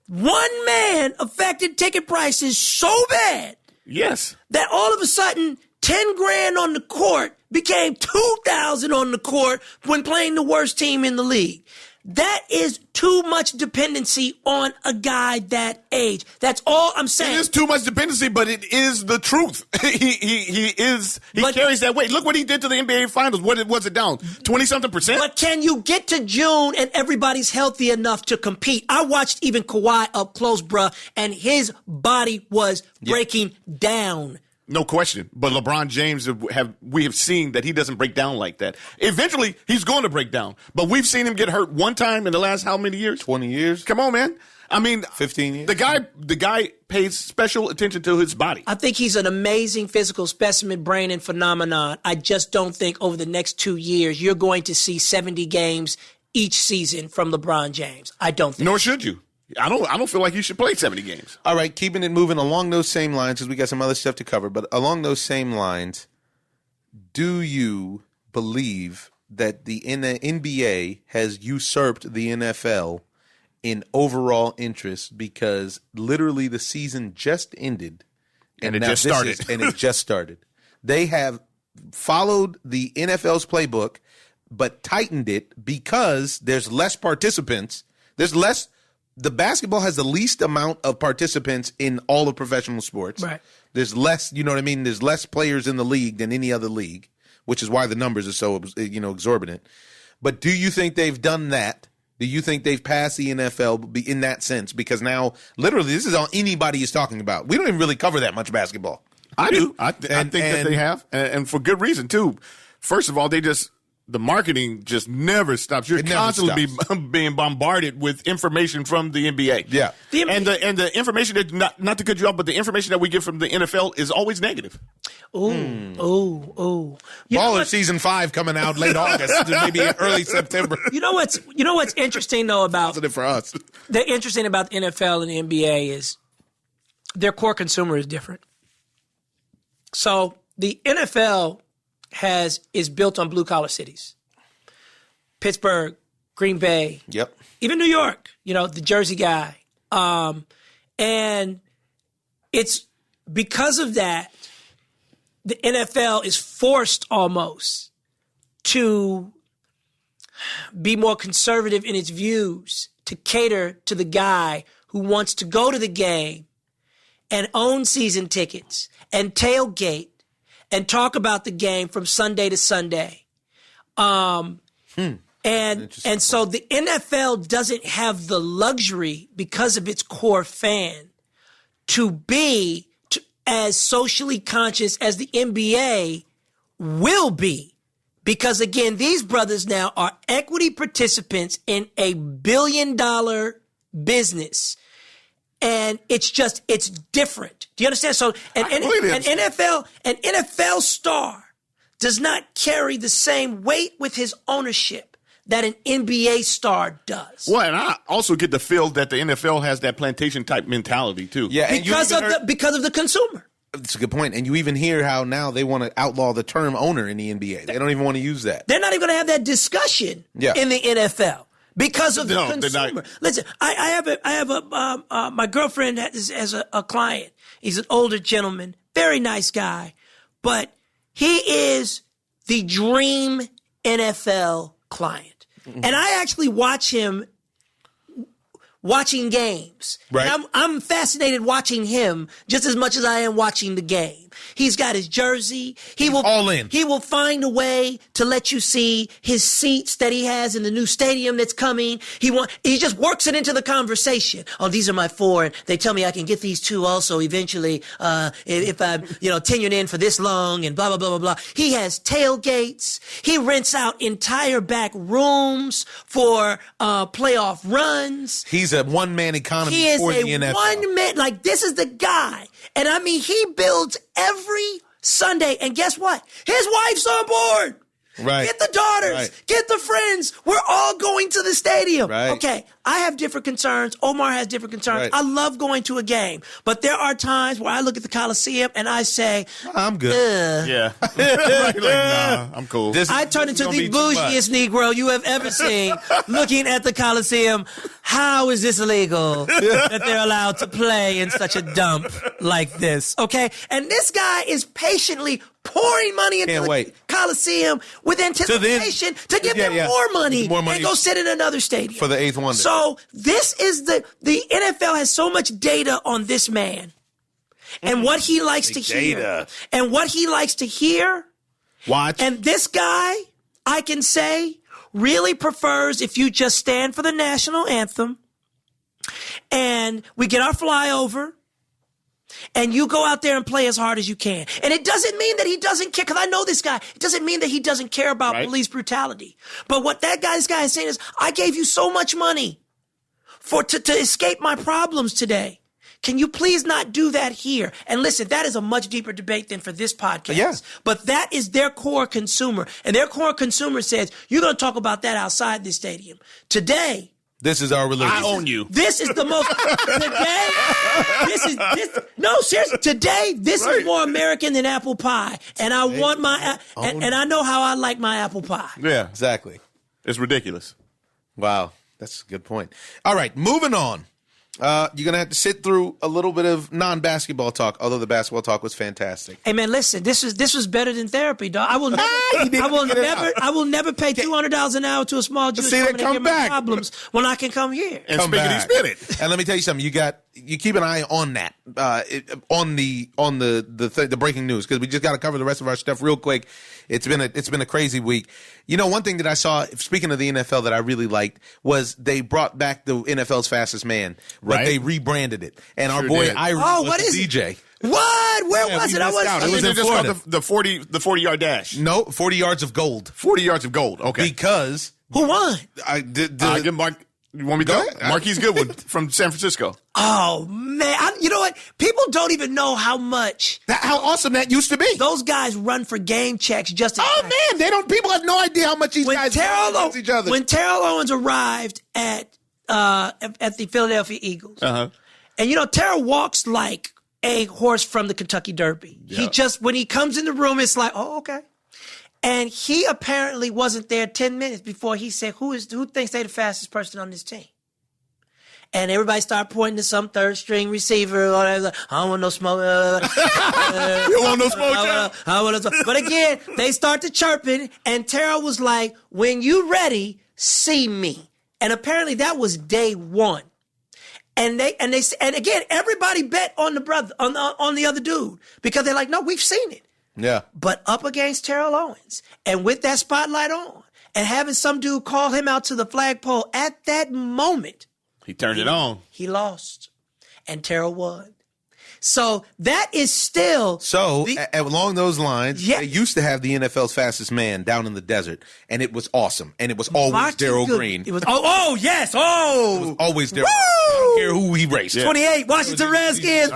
One man affected ticket prices so bad Yes. that all of a sudden $10,000 on the court became $2,000 on the court when playing the worst team in the league. That is too much dependency on a guy that age. That's all I'm saying. It is too much dependency, but it is the truth. He carries that weight. Look what he did to the NBA Finals. What was it down? 20-something%? But can you get to June and everybody's healthy enough to compete? I watched even Kawhi up close, bruh, and his body was breaking down. No question. But LeBron James, we have seen that he doesn't break down like that. Eventually, he's going to break down. But we've seen him get hurt one time in the last how many years? 20 years. Come on, man. I mean, 15 years. The guy pays special attention to his body. I think he's an amazing physical specimen, brain, and phenomenon. I just don't think over the next 2 years you're going to see 70 games each season from LeBron James. I don't think. Nor should you. I don't feel like he should play 70 games. All right, keeping it moving along those same lines, because we got some other stuff to cover, but along those same lines, do you believe that the NBA has usurped the NFL in overall interest because literally the season just ended And it now just this started. and it just started. They have followed the NFL's playbook, but tightened it because there's less participants. The basketball has the least amount of participants in all of professional sports. Right. There's less, you know what I mean? There's less players in the league than any other league, which is why the numbers are so, exorbitant. But do you think they've done that? Do you think they've passed the NFL in that sense? Because now, literally, this is all anybody is talking about. We don't even really cover that much basketball. I do. I think that they have, and for good reason, too. First of all, the marketing just never stops. You're constantly being bombarded with information from the NBA. Yeah. And the information that, not to cut you off, but the information that we get from the NFL is always negative. Ooh. Baller season 5 coming out late August, maybe early September. You know what's interesting though about Positive for us. the interesting about the NFL and the NBA is their core consumer is different. So the NFL is built on blue collar cities. Pittsburgh, Green Bay, Yep. even New York, the Jersey guy. And it's because of that, the NFL is forced almost to be more conservative in its views, to cater to the guy who wants to go to the game and own season tickets and tailgate and talk about the game from Sunday to Sunday. And so the NFL doesn't have the luxury because of its core fan to be as socially conscious as the NBA will be. Because again, these brothers now are equity participants in a $1 billion business. And it's different. Do you understand? So an NFL star does not carry the same weight with his ownership that an NBA star does. Well, and I also get the feel that the NFL has that plantation type mentality too. Yeah, because of the consumer. That's a good point. And you even hear how now they want to outlaw the term owner in the NBA. They don't even want to use that. They're not even going to have that discussion in the NFL. Because of the consumer. Listen, I have my girlfriend has a client. He's an older gentleman, very nice guy, but he is the dream NFL client. Mm-hmm. And I actually watch him watching games. Right. And I'm fascinated watching him just as much as I am watching the game. He's got his jersey. He will find a way to let you see his seats that he has in the new stadium that's coming. He just works it into the conversation. Oh, these are my 4. And they tell me I can get these 2 also eventually, if I'm, tenured in for this long and blah, blah, blah, blah, blah. He has tailgates. He rents out entire back rooms for, playoff runs. He's a one-man economy for the NFL. He is a one-man, like this is the guy. And I mean, he builds every Sunday. And guess what? His wife's on board. Right. Get the daughters. Right. Get the friends. We're all going to the stadium. Right. Okay. I have different concerns. Omar has different concerns. Right. I love going to a game. But there are times where I look at the Coliseum and I say, I'm good. Yeah. Nah, I'm cool. I turn into the bougiest Negro you have ever seen looking at the Coliseum. How is this illegal that they're allowed to play in such a dump like this? Okay. And this guy is patiently pouring money into the Coliseum with anticipation to give them more money and go sit in another stadium. For the 8th wonder. So this is the NFL has so much data on this man and what he likes to hear. And what he likes to hear. Watch. And this guy, I can say, really prefers if you just stand for the national anthem and we get our flyover. And you go out there and play as hard as you can. And it doesn't mean that he doesn't care, because I know this guy. It doesn't mean that he doesn't care about police brutality. But what this guy is saying is, I gave you so much money to escape my problems today. Can you please not do that here? And listen, that is a much deeper debate than for this podcast. Yeah. But that is their core consumer. And their core consumer says, you're going to talk about that outside this stadium. Today, this is our religion. I own you. This is the most no, seriously. Today, this is more American than apple pie. And I want and I know how I like my apple pie. Yeah, exactly. It's ridiculous. Wow. That's a good point. All right, moving on. You're going to have to sit through a little bit of non-basketball talk, although the basketball talk was fantastic. Hey, man, listen, this was better than therapy, dog. I will never pay $200 an hour to a small Jewish woman to get my problems when I can come here. And spin it. And let me tell you something. You keep an eye on that, on the breaking news, because we just got to cover the rest of our stuff real quick. It's been a crazy week. One thing that I saw, speaking of the NFL, that I really liked was they brought back the NFL's Fastest Man, but they rebranded it. And our boy Irie was the DJ. What? Where was it? It was in Florida. The 40-yard dash. No, 40 yards of gold. 40 yards of gold. Okay. Because who won? You want me to go? Marquise Goodwin from San Francisco. Oh, man. You know what? People don't even know how awesome that used to be. Those guys run for game checks just man. People have no idea how much these guys run against each other. When Terrell Owens arrived at the Philadelphia Eagles, and Terrell walks like a horse from the Kentucky Derby. Yeah. When he comes in the room, it's like, oh, okay. And he apparently wasn't there 10 minutes before he said, who thinks they're the fastest person on this team? And everybody started pointing to some third string receiver. I don't want no smoke. You want no smoke, I want no smoke. But again, they started chirping, and Terrell was like, when you ready, see me. And apparently that was day one. And again, everybody bet on the brother, on the other dude, because they're like, no, we've seen it. Yeah. But up against Terrell Owens, and with that spotlight on, and having some dude call him out to the flagpole at that moment, he turned it on. He lost, and Terrell won. So that is still along those lines, they used to have the NFL's fastest man down in the desert, and it was awesome. And it was always Darryl Green. It was it was always Darryl. I don't care who he raced. 28 Washington Redskins.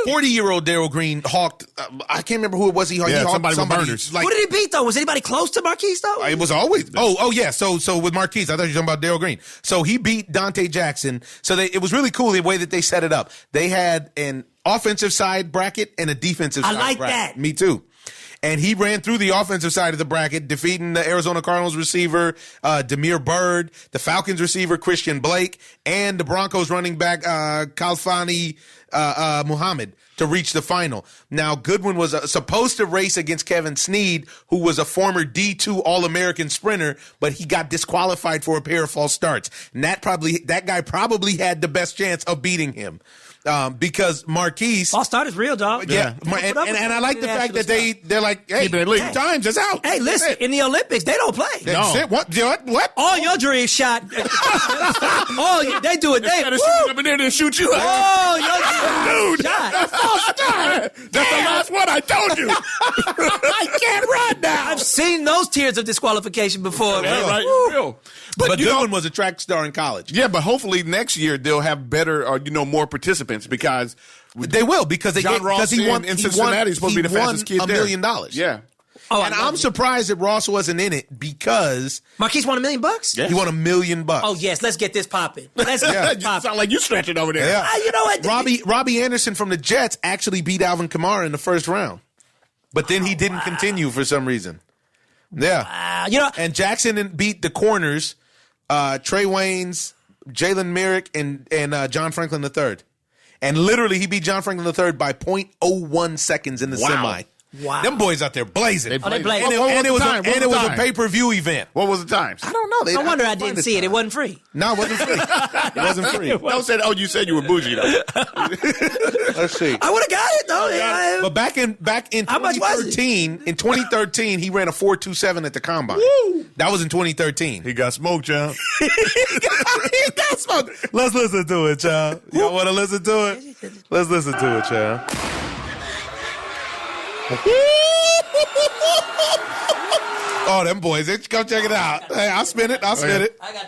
40-year-old Darryl Green hawked. I can't remember who it was. He hawked somebody with burners. Who did he beat though? Was anybody close to Marquise though? It was always. Oh yeah. So with Marquise, I thought you were talking about Darryl Green. So he beat Dante Jackson. So it was really cool the way that they set it up. They had an offensive side bracket and a defensive side bracket. I like that. Me too. And he ran through the offensive side of the bracket, defeating the Arizona Cardinals receiver, Demir Bird, the Falcons receiver, Christian Blake, and the Broncos running back, Khalfani Muhammad to reach the final. Now, Goodwin was supposed to race against Kevin Snead, who was a former D2 All-American sprinter, but he got disqualified for a pair of false starts. And that guy probably had the best chance of beating him. Because Marquise. False start is real, dog. Yeah. And I like the fact that they're like, hey, 2 times, it's out. Hey, listen, in the Olympics, they don't play. That's it. What? All your dreams shot. They do it. They shoot up in there and shoot you. Oh, your dreams shot. That's false start. That's the last one I told you. I can't run now. I've seen those tiers of disqualification before. Yeah, right. But Goodwin was a track star in college. Yeah, but hopefully next year they'll have better or more participants because they will because he won in Cincinnati is supposed to be the fastest kid there. $1 million. Yeah. And I'm surprised that Ross wasn't in it because Marquise won $1 million. Yes. He won $1 million. Oh yes, let's get this popping. Let's get this popping. Sound like you stretching over there. Yeah. You know what? Robbie Anderson from the Jets actually beat Alvin Kamara in the first round, but then he didn't continue for some reason. Yeah, and Jackson beat the corners, Trey Waynes, Jalen Merrick, and John Franklin III. And literally, he beat John Franklin III by 0.01 seconds in the semi. Wow. Them boys out there blazing. They blazing. And it was a pay-per-view event. What was the times? I don't know. No wonder I didn't see it. It wasn't free. No, it wasn't free. It wasn't free. You said you were bougie, though. Let's see. I would have got it, though. But back in 2013, he ran a 4.27 at the combine. Woo! That was in 2013. He got smoked, y'all. He got smoked. Let's listen to it, y'all. Y'all want to listen to it? Let's listen to it, y'all. Oh, them boys. Come check it out. Hey, I'll spin it. I got to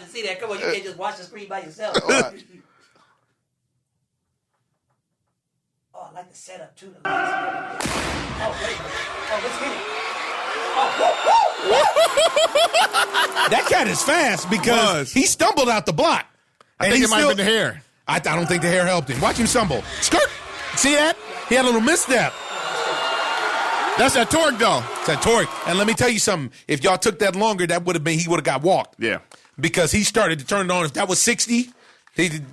see that. Come on, you can't just watch the screen by yourself. Oh, I like the setup, too. Oh, wait. Oh, let's get it. That cat is fast because he stumbled out the block. I think it might have been the hair. I don't think the hair helped him. Watch him stumble. Skirt. See that? He had a little misstep. That's that torque, though. It's that torque. And let me tell you something. If y'all took that longer, he would have got walked. Yeah. Because he started to turn it on. If that was 60, 60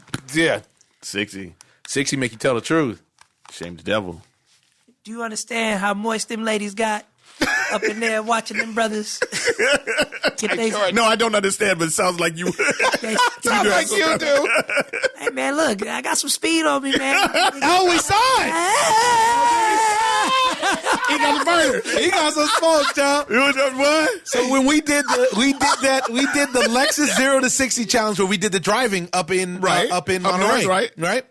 make you tell the truth. Shame the devil. Do you understand how moist them ladies got up in there watching them brothers? No, I don't understand, but it sounds like you. Sounds like you do. Hey, man, look, I got some speed on me, man. Oh, we saw it. He got the burner. He got some smoke, y'all. What? So when we did the Lexus 0 to 60 challenge where we did the driving up in Monterey, right?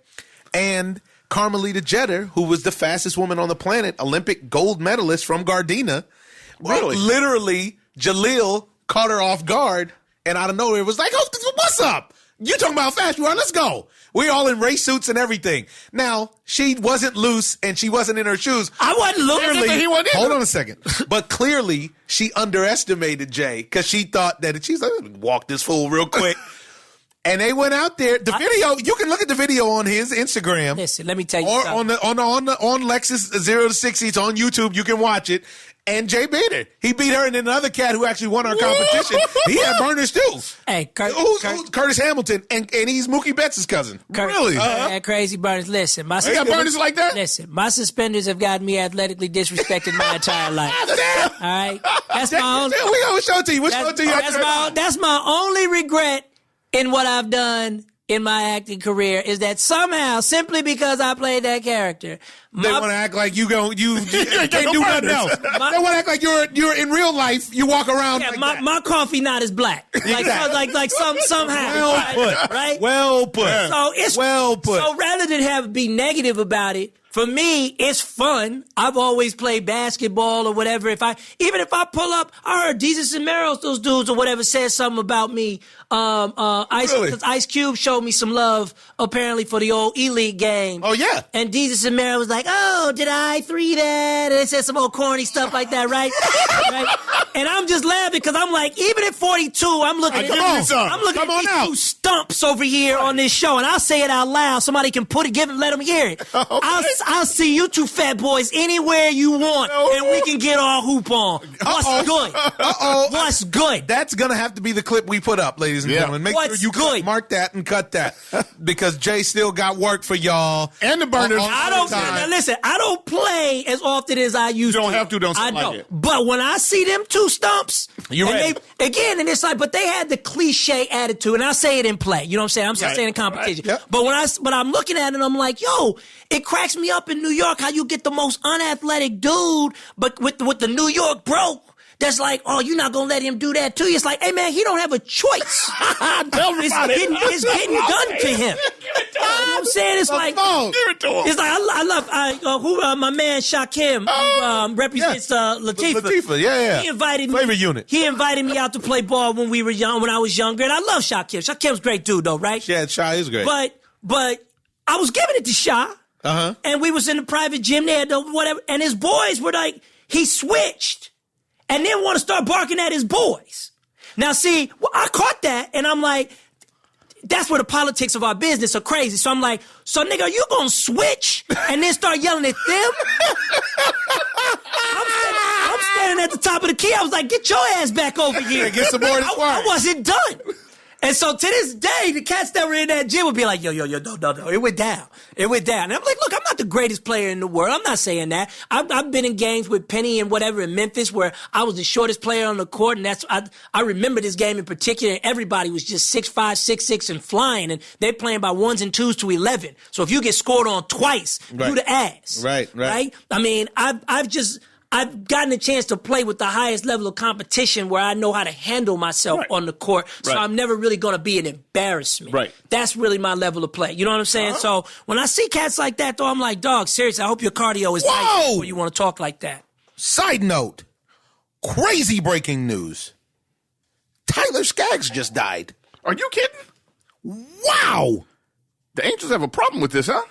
And Carmelita Jeter, who was the fastest woman on the planet, Olympic gold medalist from Gardena, literally Jaleel caught her off guard, and out of nowhere was like, "Oh, what's up? You talking about how fast you are? Let's go." We're all in race suits and everything. Now, she wasn't loose and she wasn't in her shoes. I wasn't looking. He wasn't Hold on a second. But clearly, she underestimated Jay because she thought that she's like, walk this fool real quick. And they went out there. The video, you can look at the video on his Instagram. Listen, let me tell you something. On Lexus 0 to 60. It's on YouTube. You can watch it. And Jay beat her. He beat her and then another cat who actually won our competition. He had burners too. Hey, who's Curtis Hamilton, and he's Mookie Betts' cousin. Really? Crazy burners. Listen, my got burners like that? Listen, my suspenders have gotten me athletically disrespected my entire life. All right? That's my only... We're going to show it to you. We'll show it to you. That's my only regret in what I've done in my acting career is that somehow, simply because I played that character, They want to act like you can't do nothing else. They want to act like you're in real life. You walk around. Yeah, like my coffee not as black. Like some have. Well put. Right? Well put. So it's well put. So rather than be negative about it, for me, it's fun. I've always played basketball or whatever. Even if I pull up, I heard Jesus and Meros, those dudes or whatever, said something about me. Ice Cube showed me some love apparently for the old Elite game. Oh yeah. And Jesus and Meros was like, "Oh, did I 3 that?" And they said some old corny stuff like that, right? Right? And I'm just laughing because I'm like, even at 42, I'm looking at these two stumps over here on this show, and I'll say it out loud. Somebody can let them hear it. Okay. I'll see you two fat boys anywhere you want, and we can get our hoop on. What's good? What's good? That's going to have to be the clip we put up, ladies and gentlemen. Make sure you mark that and cut that because Jay still got work for y'all. And the burners. Listen, I don't play as often as I used to. You don't have to, don't I like don't. it. But when I see them two stumps, you're ready. And it's like, but they had the cliche attitude, and I say it in play. You know what I'm saying? I'm saying in competition. Right. Yep. But I'm looking at it, and I'm like, yo, it cracks me up in New York how you get the most unathletic dude, but with the New York bro. That's like, oh, you're not gonna let him do that to you. It's like, hey man, he don't have a choice. It's getting done to him. You know what I'm saying? It's like, give it to him. It's like I love my man Shaquem who represents Latifah. Latifah, yeah. He invited Flavor unit. He invited me out to play ball when we were young, when I was younger, and I love Shaquem. Shaquem's a great dude though, right? Yeah, Sha is great. But I was giving it to Sha. And we was in the private gym there, whatever, and his boys were like, he switched. And then want to start barking at his boys. Now, see, I caught that, and I'm like, that's where the politics of our business are crazy. So I'm like, so nigga, you gonna switch and then start yelling at them? I'm standing at the top of the key. I was like, get your ass back over here. Get some more. I wasn't done. And so to this day, the cats that were in that gym would be like, yo, no. It went down. And I'm like, look, I'm not the greatest player in the world. I'm not saying that. I've been in games with Penny and whatever in Memphis where I was the shortest player on the court. And I remember this game in particular. And everybody was just 6'5", 6'6", and flying. And they're playing by 1s and 2s to 11. So if you get scored on twice, you the ass. Right? I mean, I've gotten a chance to play with the highest level of competition where I know how to handle myself on the court. So I'm never really going to be an embarrassment. Right. That's really my level of play. You know what I'm saying? So when I see cats like that, though, I'm like, dog, seriously, I hope your cardio is nice before you want to talk like that. Side note, crazy breaking news. Tyler Skaggs just died. Are you kidding? Wow. The Angels have a problem with this, huh?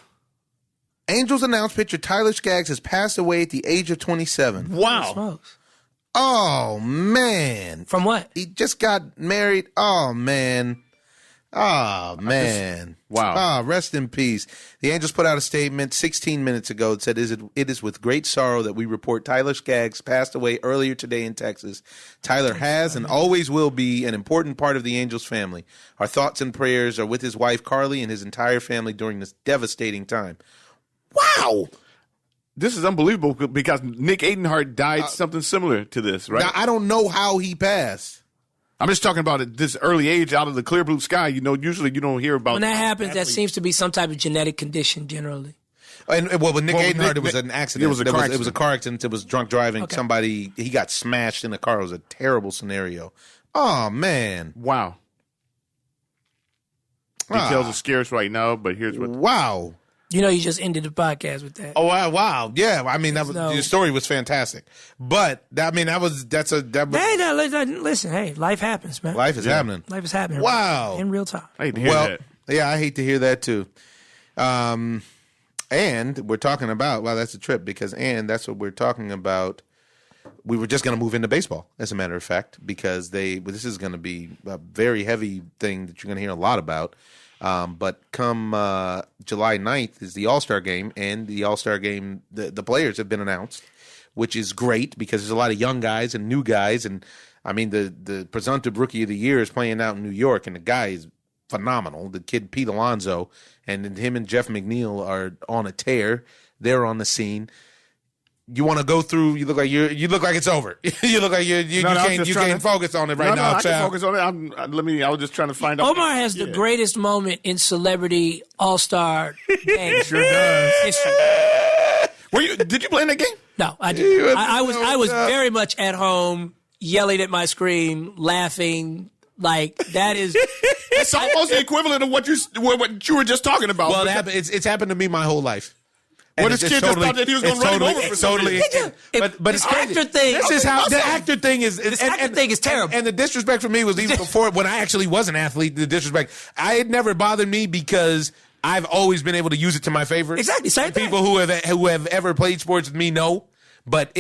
Angels announced pitcher Tyler Skaggs has passed away at the age of 27. Wow. Oh, man. From what? He just got married. Oh, man. Oh, man. Wow. Rest in peace. The Angels put out a statement 16 minutes ago. It said, it is with great sorrow that we report Tyler Skaggs passed away earlier today in Texas. Tyler has and always will be an important part of the Angels family. Our thoughts and prayers are with his wife, Carly, and his entire family during this devastating time. Wow. This is unbelievable because Nick Adenhart died something similar to this, right? Now, I don't know how he passed. I'm just talking about at this early age out of the clear blue sky. You know, usually you don't hear about. When that happens, that seems to be some type of genetic condition generally. And with Nick Adenhart, it was an accident. It was a car accident. It was a car accident. It was drunk driving. Okay. He got smashed in the car. It was a terrible scenario. Oh, man. Wow. Details are scarce right now, but here's what. Wow. You know, you just ended the podcast with that. Oh wow! Yeah, I mean, your story was fantastic, but listen, hey, life happens, man. Life is happening. Life is happening. Wow, in real time. I hate to hear that. Yeah, I hate to hear that too. And we're talking about that's a trip because that's what we're talking about. We were just going to move into baseball, as a matter of fact, because this is going to be a very heavy thing that you're going to hear a lot about. But come July 9th is the All-Star game, and the All-Star game, the players have been announced, which is great because there's a lot of young guys and new guys. And, I mean, the presumptive Rookie of the Year is playing out in New York, and the guy is phenomenal. The kid Pete Alonso, and him and Jeff McNeil are on a tear. They're on the scene. You want to go through? You look like it's over. You look like you can't focus on it right now. I can focus on it. I was just trying to find out. Omar has the greatest moment in celebrity all-star game. Sure does. History. Did you play in that game? No, I didn't. I was very much at home, yelling at my screen, laughing. Like that is. It's almost the equivalent of what you were just talking about. Well, it's happened to me my whole life. Well, this kid just thought that he was going to run him over for totally. But it's crazy. Actor thing. This is how the actor thing is. This actor thing is terrible. And the disrespect for me was even before when I actually was an athlete. The disrespect, it never bothered me because I've always been able to use it to my favor. Exactly, same thing. People who have ever played sports with me know. But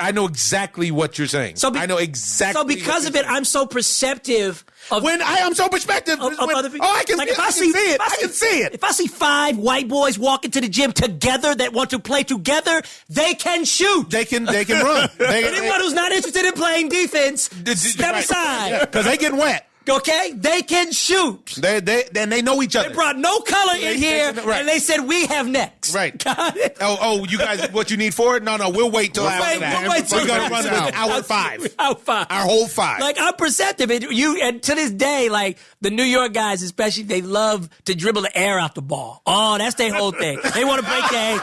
I know exactly what you're saying. I know exactly. So because of it, I'm so perceptive. When I am so perspective of other people. Oh, I can see it. I can see it. If I see 5 white boys walk into the gym together that want to play together, they can shoot. They can run. Anyone who's not interested in playing defense, step aside. Because they get wet. Okay, they can shoot. They know each other. They brought no color in here, and they said we have necks. Right. Got it? Oh, you guys, what you need for it? No, we'll wait till after that. We'll wait till we're gonna run it hour 5. Hour 5. Our whole 5. Like I'm perceptive, and to this day, like the New York guys, especially, they love to dribble the air out the ball. Oh, that's their whole thing. They want to break the air.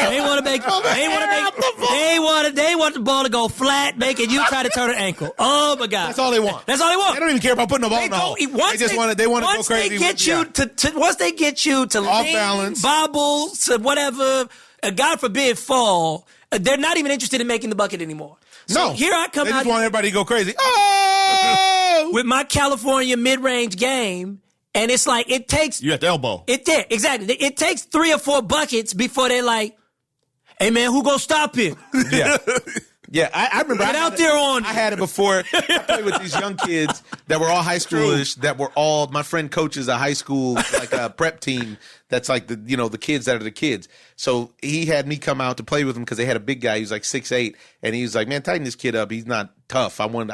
They want the ball to go flat, making you try to turn an ankle. Oh my God, that's all they want. They don't even care about putting the ball in the hole. They want to go crazy. Once they get you to off lean, balance, bobble, to whatever, God forbid, fall. They're not even interested in making the bucket anymore. So here I come. They just want everybody to go crazy. Oh, with my California mid-range game, and it's like it takes you at the elbow. Exactly. It takes 3 or 4 buckets before they're like, "Hey man, who gonna stop him?" Yeah. Yeah, I remember. Get out there on. I had it before. I played with these young kids that were all high schoolish. That were all my friend coaches a high school like a prep team. That's like the kids that are the kids. So he had me come out to play with him because they had a big guy. He was like 6'8", and he was like, "Man, tighten this kid up. He's not tough. I want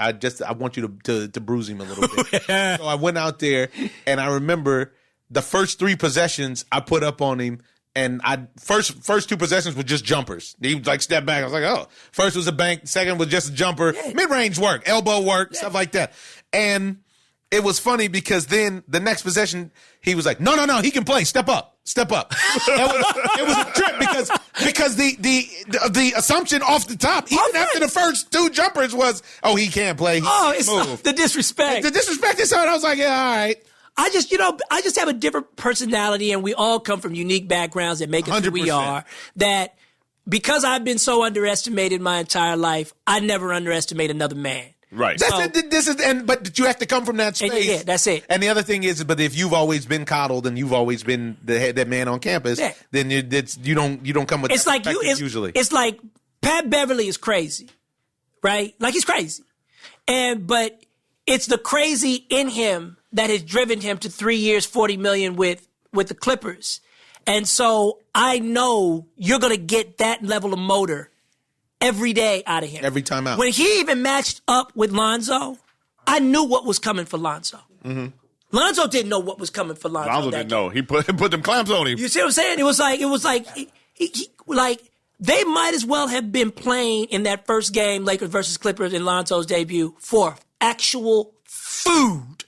you to bruise him a little bit." So I went out there, and I remember the first 3 possessions I put up on him. And first 2 possessions were just jumpers. He like stepped back. I was like, oh. First was a bank. Second was just a jumper. Yeah. Mid-range work, elbow work, stuff like that. And it was funny because then the next possession, he was like, no, he can play. Step up. It was a trip because the assumption off the top, even after the first 2 jumpers was, oh, he can't play. It's the disrespect. The disrespect is on. I was like, yeah, all right. I just have a different personality, and we all come from unique backgrounds that make us who we are. That because I've been so underestimated my entire life, I never underestimate another man. Right. But you have to come from that space. Yeah, that's it. And the other thing is, but if you've always been coddled and you've always been that man on campus, then you don't come with. It's that like usually. It's like Pat Beverly is crazy, right? Like he's crazy, but it's the crazy in him that has driven him to 3 years, $40 million with the Clippers. And so I know you're going to get that level of motor every day out of him. Every time out. When he even matched up with Lonzo, I knew what was coming for Lonzo. Mm-hmm. Lonzo didn't know what was coming for Lonzo. Lonzo didn't know. He put them clamps on him. You see what I'm saying? It was like they might as well have been playing in that first game, Lakers versus Clippers in Lonzo's debut, for actual food.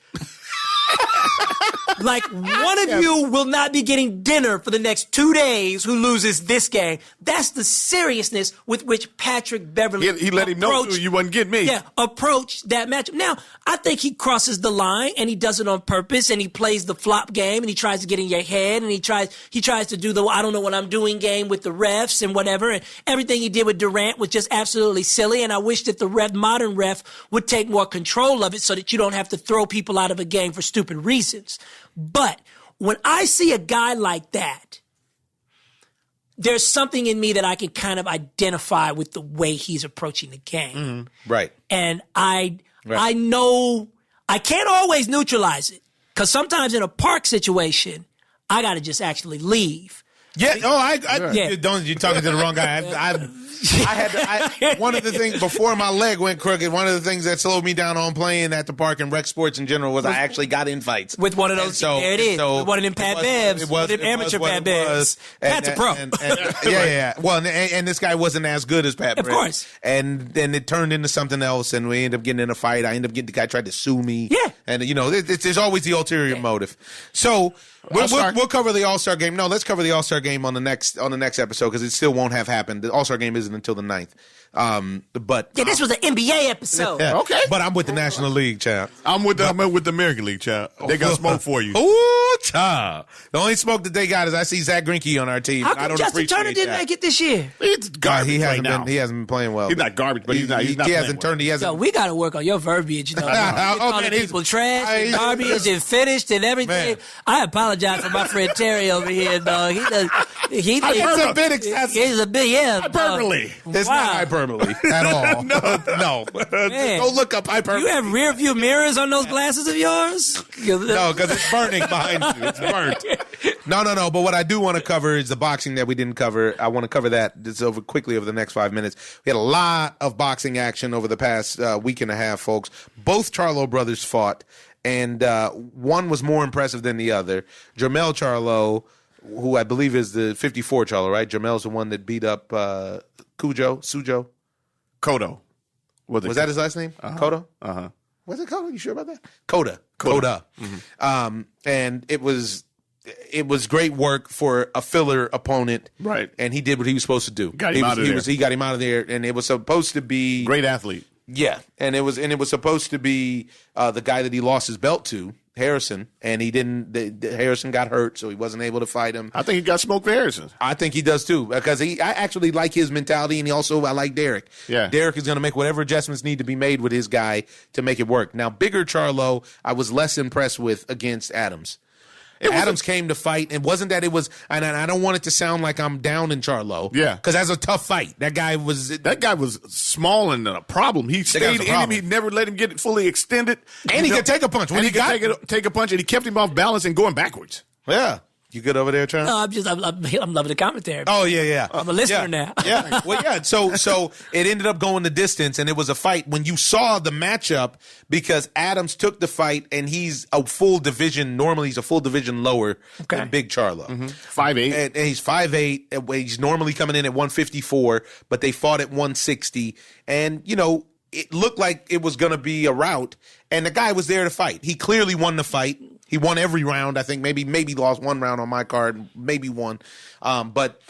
Like one of you will not be getting dinner for the next 2 days who loses this game. That's the seriousness with which Patrick Beverly he let him know you wouldn't get me. Yeah, approach that matchup. Now, I think he crosses the line and he does it on purpose and he plays the flop game and he tries to get in your head and he tries to do the I don't know what I'm doing game with the refs and whatever. And everything he did with Durant was just absolutely silly. And I wish that the modern ref would take more control of it so that you don't have to throw people out of a game for stupid reasons. But when I see a guy like that, there's something in me that I can kind of identify with the way he's approaching the game. Mm-hmm. Right. And I know I can't always neutralize it because sometimes in a park situation, I got to just actually leave. Yeah. You're talking to the wrong guy. One of the things before my leg went crooked, one of the things that slowed me down on playing at the park and rec sports in general was I actually got in fights with one of those. There it is. One of them Pat Bevs. One of them amateur Pat Bevs. Pat's a pro. Yeah. Well, and this guy wasn't as good as Pat. Of course. And then it turned into something else, and we ended up getting in a fight. I ended up getting the guy tried to sue me. Yeah. And there's always the ulterior motive. So we'll cover the All-Star game. No, let's cover the All-Star game. game on the next episode because it still won't have happened. The All-Star game isn't until the 9th. But this was an NBA episode. Yeah. Okay. But I'm with the National League, champ. I'm with the American League, champ. They got smoke for you. Ooh, child. The only smoke that they got is I see Zach Greinke on our team. How I come don't Justin appreciate Turner didn't that. make it this year? It's garbage He hasn't right now. been. He hasn't been playing well. He's not garbage, but he's not. He's not. He playing hasn't well. turned. He hasn't. Yo, we got to work on your verbiage. You know, calling people trash, and garbage, and finished, and everything. Man. I apologize for my friend Terry over here, dog. He's a bit excessive. He's a bit, yeah. Hyperbole. It's not hyperbole at all. No. Man. Go look up hyperbole. You have rear view mirrors on those glasses of yours? No, because it's burning behind you. It's burnt. No. But what I do want to cover is the boxing that we didn't cover. I want to cover that just quickly over the next 5 minutes. We had a lot of boxing action over the past week and a half, folks. Both Charlo brothers fought, and one was more impressive than the other. Jermell Charlo, who I believe is the 54 Charlo, right? Jermell's the one that beat up Sujo. Kodo. Was that his last name? Kodo? Uh-huh. Was it Kodo? You sure about that? Coda. Mm-hmm. And it was great work for a filler opponent. Right. And he did what he was supposed to do. Got him out of there. He got him out of there, and it was supposed to be Great athlete. Yeah. And it was supposed to be the guy that he lost his belt to, Harrison, and he didn't. Harrison got hurt, so he wasn't able to fight him. I think he got smoked for Harrison. I think he does too, because I actually like his mentality, and I like Derek. Yeah, Derek is going to make whatever adjustments need to be made with his guy to make it work. Now, bigger Charlo, I was less impressed with against Adams. Adams came to fight, and wasn't that it was, and I don't want it to sound like I'm down in Charlo. Yeah. Because that's a tough fight. That guy was small and a problem. He stayed in him. He never let him get it fully extended. And he could take a punch. When he could take a punch, and he kept him off balance and going backwards. Yeah. You good over there, Charles? No, I'm loving the commentary. Oh, yeah. I'm a listener now. Yeah. Well, yeah. So it ended up going the distance, and it was a fight. When you saw the matchup, because Adams took the fight, and he's a full division. Normally, he's a full division lower than Big Charlo. 5'8". And he's 5'8". He's normally coming in at 154, but they fought at 160. And, it looked like it was going to be a rout, and the guy was there to fight. He clearly won the fight. He won every round. I think maybe lost one round on my card, maybe one. But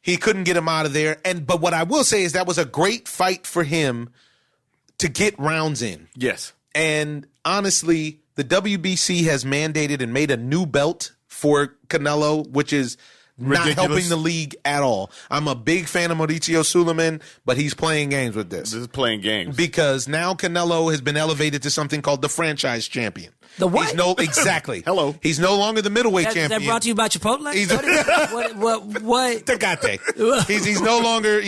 he couldn't get him out of there. But what I will say is that was a great fight for him to get rounds in. Yes. And honestly, the WBC has mandated and made a new belt for Canelo, which is not helping the league at all. I'm a big fan of Mauricio Suleiman, but he's playing games with this. This is playing games. Because now Canelo has been elevated to something called the franchise champion. The what? Exactly. Hello. He's no longer the middleweight champion. Is that brought to you by Chipotle? What? Tecate. He's no longer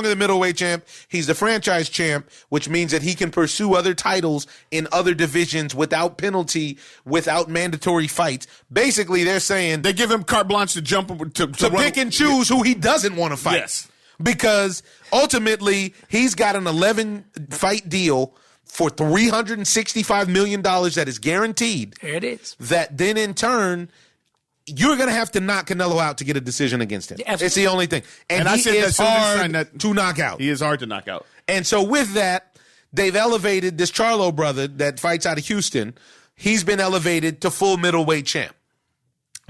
the middleweight champ. He's the franchise champ, which means that he can pursue other titles in other divisions without penalty, without mandatory fights. Basically, they're saying they give him carte blanche to jump to pick and choose who he doesn't want to fight. Yes. Because ultimately, he's got an 11-fight deal for $365 million that is guaranteed. There it is. That then in turn, you're going to have to knock Canelo out to get a decision against him. Absolutely. It's the only thing. And I he said is hard to knock out. He is hard to knock out. And so with that, they've elevated this Charlo brother that fights out of Houston. He's been elevated to full middleweight champ.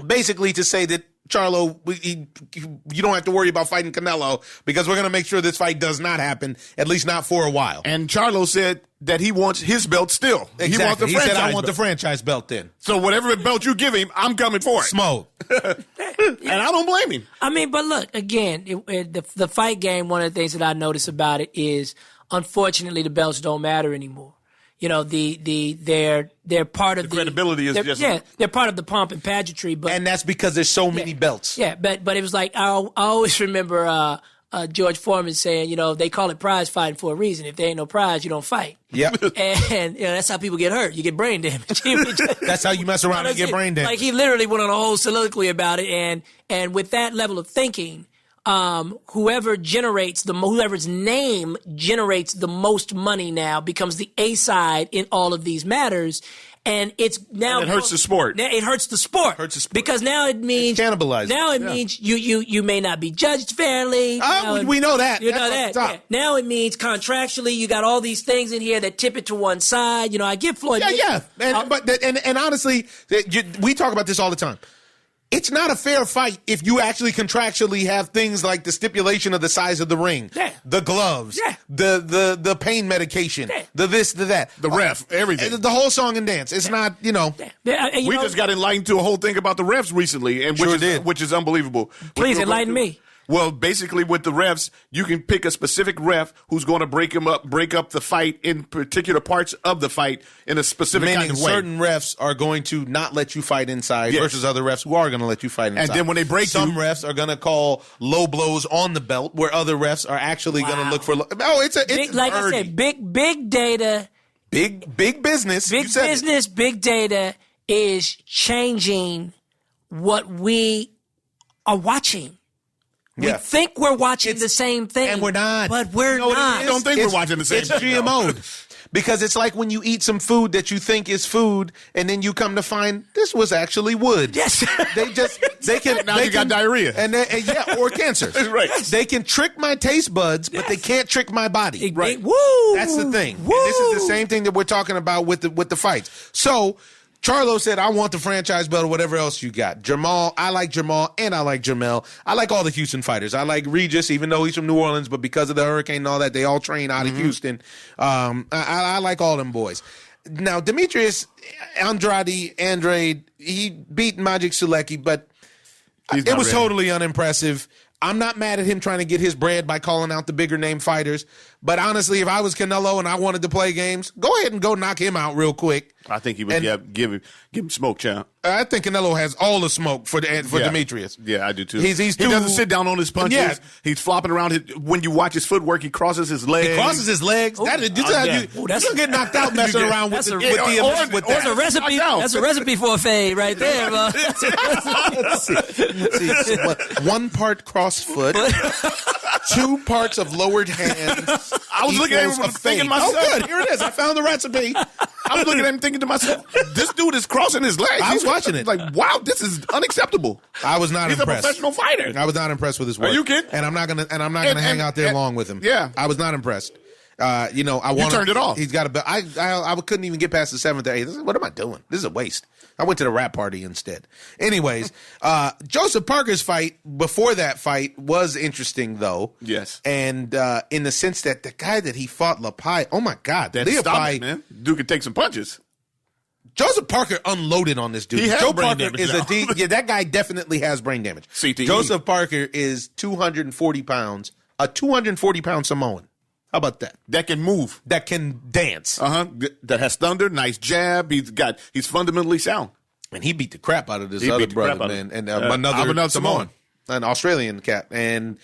Basically to say that Charlo, you don't have to worry about fighting Canelo because we're going to make sure this fight does not happen, at least not for a while. And Charlo said that he wants his belt still. Exactly. He said, I want the franchise belt then. So whatever belt you give him, I'm coming for it. Smoke. And I don't blame him. I mean, but look, again, the fight game, one of the things that I notice about it is, unfortunately, the belts don't matter anymore. They're part of the credibility is just they're part of the pomp and pageantry, and that's because there's so many belts. Yeah, but it was like I always remember George Foreman saying, they call it prize fighting for a reason. If there ain't no prize, you don't fight. Yeah, and that's how people get hurt. You get brain damage. That's how you mess around and get brain damage. Like he literally went on a whole soliloquy about it, and with that level of thinking. Whoever's name generates the most money now becomes the A side in all of these matters. And it's now it hurts the sport. It hurts the sport. Because now it means it's cannibalized. Now it means you may not be judged fairly. We know that. You know that. Yeah. Now it means contractually you got all these things in here that tip it to one side. I get Floyd. Yeah. And honestly, we talk about this all the time. It's not a fair fight if you actually contractually have things like the stipulation of the size of the ring, the gloves, the pain medication, the this, the that, the ref, everything, the whole song and dance. It's not, we just got enlightened to a whole thing about the refs recently, and which is unbelievable. Please enlighten me. Well, basically, with the refs, you can pick a specific ref who's going to break up the fight in particular parts of the fight in a specific kind of way. Certain refs are going to not let you fight inside versus other refs who are going to let you fight inside. And then when they break some refs are going to call low blows on the belt, where other refs are actually going to look for. It's like I said, big data, big business, big data is changing what we are watching. We think we're watching the same thing. And we're not. But we're not. I don't think we're watching the same thing. It's GMO'd. Because it's like when you eat some food that you think is food, and then you come to find this was actually wood. Yes. You got diarrhea. Or cancer. Right. Yes. They can trick my taste buds, but they can't trick my body. Right. That's the thing. And this is the same thing that we're talking about with the fights. So Charlo said, I want the franchise belt or whatever else you got. Jamal, I like Jamal, and I like Jamel. I like all the Houston fighters. I like Regis, even though he's from New Orleans, but because of the hurricane and all that, they all train out of Houston. I like all them boys. Now, Demetrius Andrade, he beat Magic Sulecki, but it was totally unimpressive. I'm not mad at him trying to get his bread by calling out the bigger name fighters. But honestly, if I was Canelo and I wanted to play games, go ahead and go knock him out real quick. I think he would give him smoke, champ. I think Canelo has all the smoke for Demetrius. Yeah, I do too. He doesn't sit down on his punches. Yeah. He's flopping around. When you watch his footwork, he crosses his legs. You get knocked out messing around with the That's a recipe. That's a recipe for a fade right there, bro. See, 1 part cross foot, 2 parts of lowered hands. I was looking at him thinking to myself, oh, good, here it is. I found the recipe. I was looking at him thinking to myself, this dude is crossing his legs. I was watching it. Like, wow, this is unacceptable. I was not impressed. He's a professional fighter. I was not impressed with his work. Are you kidding? And I'm not gonna hang out there long with him. Yeah. I was not impressed. You turned it off. He's got a belt. I couldn't even get past the 7th or 8th. What am I doing? This is a waste. I went to the rap party instead. Anyways, Joseph Parker's fight before that fight was interesting, though. Yes. And in the sense that the guy that he fought, Lepai, oh my God, Lepai, man, dude could take some punches. Joseph Parker unloaded on this dude. Joe Parker is that guy definitely has brain damage. CTE. Joseph Parker is 240 pounds, a 240-pound Samoan. How about that? That can move. That can dance. That has thunder, nice jab. He's fundamentally sound. And he beat the crap out of this other brother, man. And another Samoan. An Australian cat. And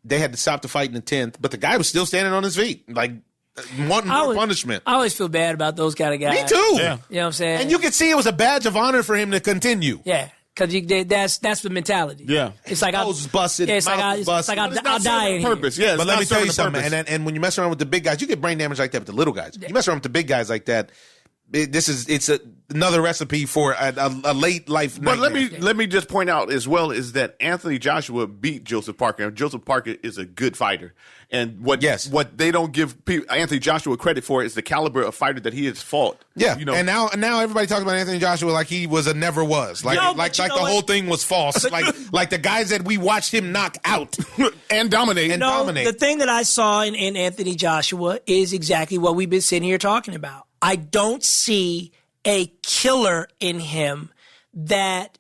they had to stop the fight in the 10th, but the guy was still standing on his feet, like wanting more punishment. I always feel bad about those kind of guys. Me too. Yeah. You know what I'm saying? And you could see it was a badge of honor for him to continue. Yeah. Because that's the mentality. Yeah. It's like Nose busted, it's like I'll die in purpose. Here. Yeah, but let me tell you something. And when you mess around with the big guys, you get brain damage like that with the little guys. You mess around with the big guys like that, it's another recipe for a late life nightmare. But let me just point out as well is that Anthony Joshua beat Joseph Parker. And Joseph Parker is a good fighter. And what they don't give Anthony Joshua credit for is the caliber of fighter that he has fought. Yeah, and now everybody talks about Anthony Joshua like he was a never was, like the whole thing was false, like the guys that we watched him knock out and dominate. The thing that I saw in Anthony Joshua is exactly what we've been sitting here talking about. I don't see a killer in him that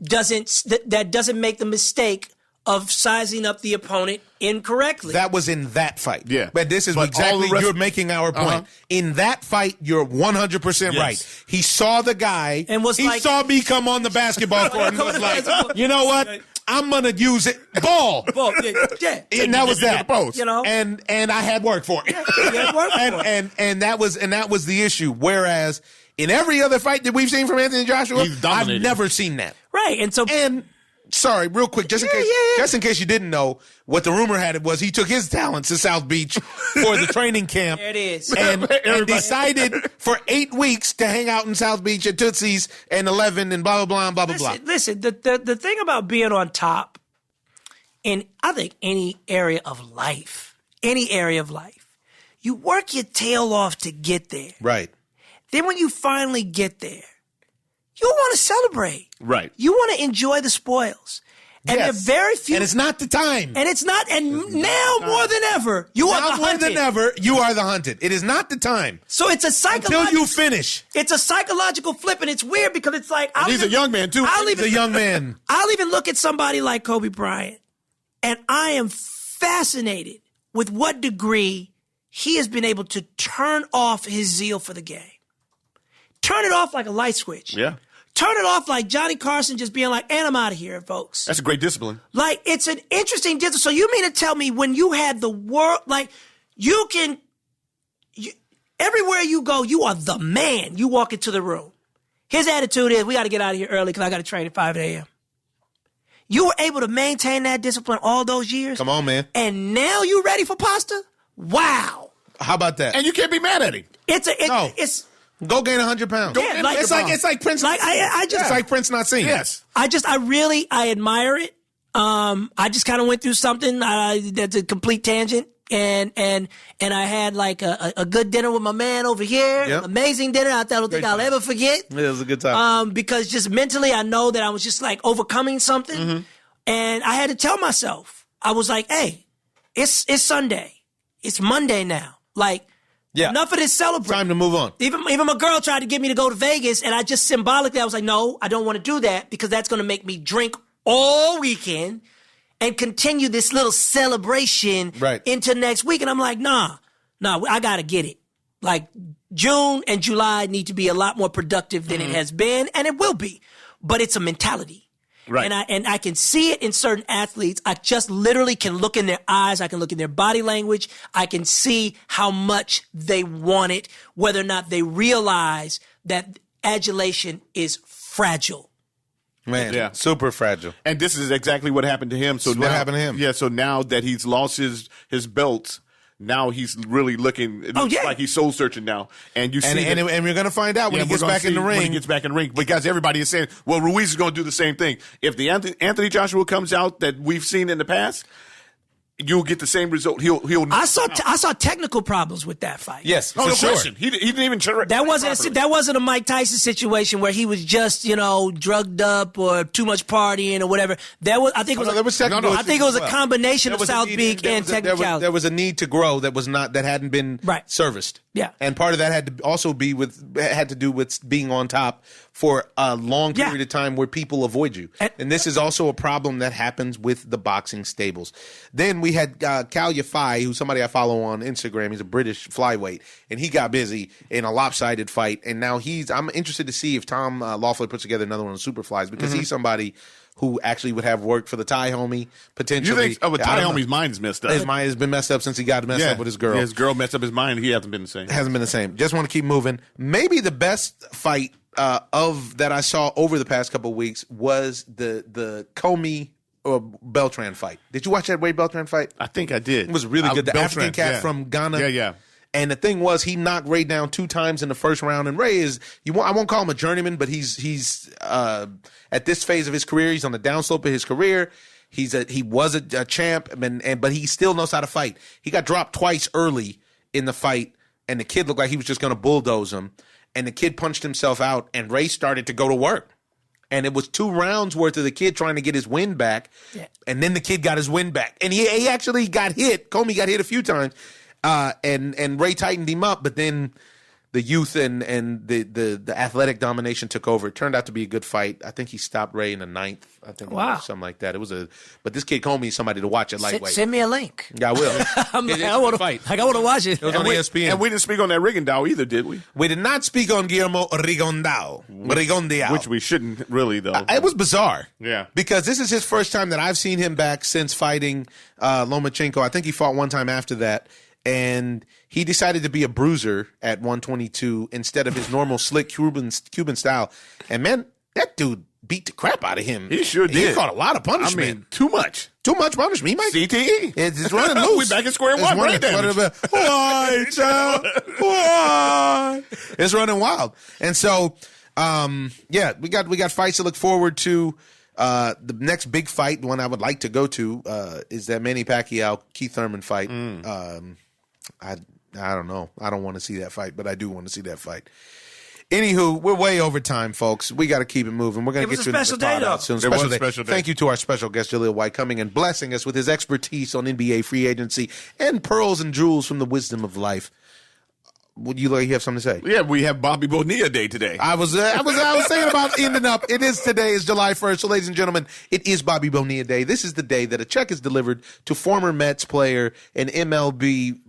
doesn't make the mistake of sizing up the opponent incorrectly. That was in that fight. Yeah. But this is exactly, you're making our point. In that fight, you're 100% right. He saw the guy, and saw me come on the basketball court and was like, you know what? I'm going to use it. Ball. Yeah. And that was that. You know? And I had work for it. And that was the issue. Whereas in every other fight that we've seen from Anthony Joshua, I've never seen that. Right. And sorry, real quick, just in case you didn't know, what the rumor had it was he took his talents to South Beach for the training camp. There it is. And decided for 8 weeks to hang out in South Beach at Tootsie's and 11 and blah, blah, blah, blah, blah. Listen, the thing about being on top in, I think, any area of life, you work your tail off to get there. Right. Then when you finally get there, you want to celebrate. Right. You want to enjoy the spoils. And there are very few. And it's not the time. And it's not. And now more than ever, you are the hunted. More than ever, you are the hunted. It is not the time. So it's a psychological. Until you finish. It's a psychological flip, and it's weird because it's like he's a young man too. He's a young man. I'll even look at somebody like Kobe Bryant, and I am fascinated with what degree he has been able to turn off his zeal for the game. Turn it off like a light switch. Yeah. Turn it off like Johnny Carson just being like, and I'm out of here, folks. That's a great discipline. Like, it's an interesting discipline. So you mean to tell me when you had the world, like, everywhere you go, you are the man. You walk into the room. His attitude is, we got to get out of here early because I got to train at 5 a.m. You were able to maintain that discipline all those years. Come on, man. And now you ready for pasta? Wow. How about that? And you can't be mad at him. It's Go gain 100 pounds. Yeah, It's like Prince. Like it's like Prince not seen. Yes. I admire it. I just kind of went through something that's a complete tangent, and I had like a good dinner with my man over here. Yep. Amazing dinner. I don't think I'll ever forget. It was a good time. Because just mentally, I know that I was just like overcoming something, and I had to tell myself, I was like, hey, it's Sunday, it's Monday now, like. Yeah. Enough of this celebrating. Time to move on. Even my girl tried to get me to go to Vegas, and I just symbolically, I was like, no, I don't want to do that because that's going to make me drink all weekend and continue this little celebration into next week. And I'm like, nah, I got to get it. Like, June and July need to be a lot more productive than it has been, and it will be. But it's a mentality. Right. And I can see it in certain athletes. I just literally can look in their eyes. I can look in their body language. I can see how much they want it, whether or not they realize that adulation is fragile. Man, super fragile. And this is exactly what happened to him. So what happened to him. Yeah, so now that he's lost his belts, now he's really looking. It looks like he's soul searching now, and you see, and we're gonna find out when he gets back in the ring. When he gets back in the ring, because everybody is saying, "Well, Ruiz is going to do the same thing." If the Anthony Joshua comes out that we've seen in the past, you'll get the same result. He'll. I saw technical problems with that fight. Yes, no sure. question. He didn't even. That wasn't a Mike Tyson situation where he was just drugged up or too much partying or whatever. I think it was a combination of South Beak and technicality. There was a need to grow that hadn't been serviced. Yeah, and part of that had to do with being on top for a long period of time where people avoid you. And this is also a problem that happens with the boxing stables. Then we had Cal Yafai, who's somebody I follow on Instagram. He's a British flyweight, and he got busy in a lopsided fight. And now I'm interested to see if Tom Loeffler puts together another one of the Superflies, because he's somebody who actually would have worked for the Thai homie potentially. You think Thai homie's mind is messed up? His mind has been messed up since he got messed up with his girl. Yeah, his girl messed up his mind. He hasn't been the same. Hasn't been the same. Just want to keep moving. Maybe the best fight that I saw over the past couple of weeks was the Comey or Beltran fight. Did you watch that Wade Beltran fight? I think I did. It was really good. The African cat from Ghana. Yeah. And the thing was, he knocked Ray down 2 times in the first round. And Ray I won't call him a journeyman, but he's at this phase of his career, he's on the downslope of his career. He was a champ, but he still knows how to fight. He got dropped twice early in the fight, and the kid looked like he was just going to bulldoze him. And the kid punched himself out, and Ray started to go to work. And it was 2 rounds worth of the kid trying to get his win back. Yeah. And then the kid got his win back. And he actually got hit. Comey got hit a few times. And Ray tightened him up, but then the youth and the athletic domination took over. It turned out to be a good fight. I think he stopped Ray in the 9th. I think something like that. But this kid Comey is somebody to watch at lightweight. Send me a link. Yeah, I will. I want to watch it. It was on ESPN. And we didn't speak on that Rigondeaux either, did we? We did not speak on Guillermo Rigondeaux. Which we shouldn't really, though. It was bizarre. Yeah. Because this is his first time that I've seen him back since fighting Lomachenko. I think he fought one time after that. And he decided to be a bruiser at 122 instead of his normal slick Cuban style. And, man, that dude beat the crap out of him. He sure did. He caught a lot of punishment. I mean, too much. Too much punishment. He might CTE. It's running loose. We back at square one. Brain damage. Why, child? Why? It's running wild. And so, we got fights to look forward to. The next big fight, the one I would like to go to, is that Manny Pacquiao Keith Thurman fight. I don't know. I don't want to see that fight, but I do want to see that fight. Anywho, we're way over time, folks. We got to keep it moving. We're going to get you into the spot out soon. There was a special day. Thank you to our special guest, Jaleel White, coming and blessing us with his expertise on NBA free agency and pearls and jewels from the wisdom of life. Would you have something to say? Yeah, we have Bobby Bonilla Day today. I was saying about ending up. It is today. Is July 1st. So, ladies and gentlemen, it is Bobby Bonilla Day. This is the day that a check is delivered to former Mets player and MLB,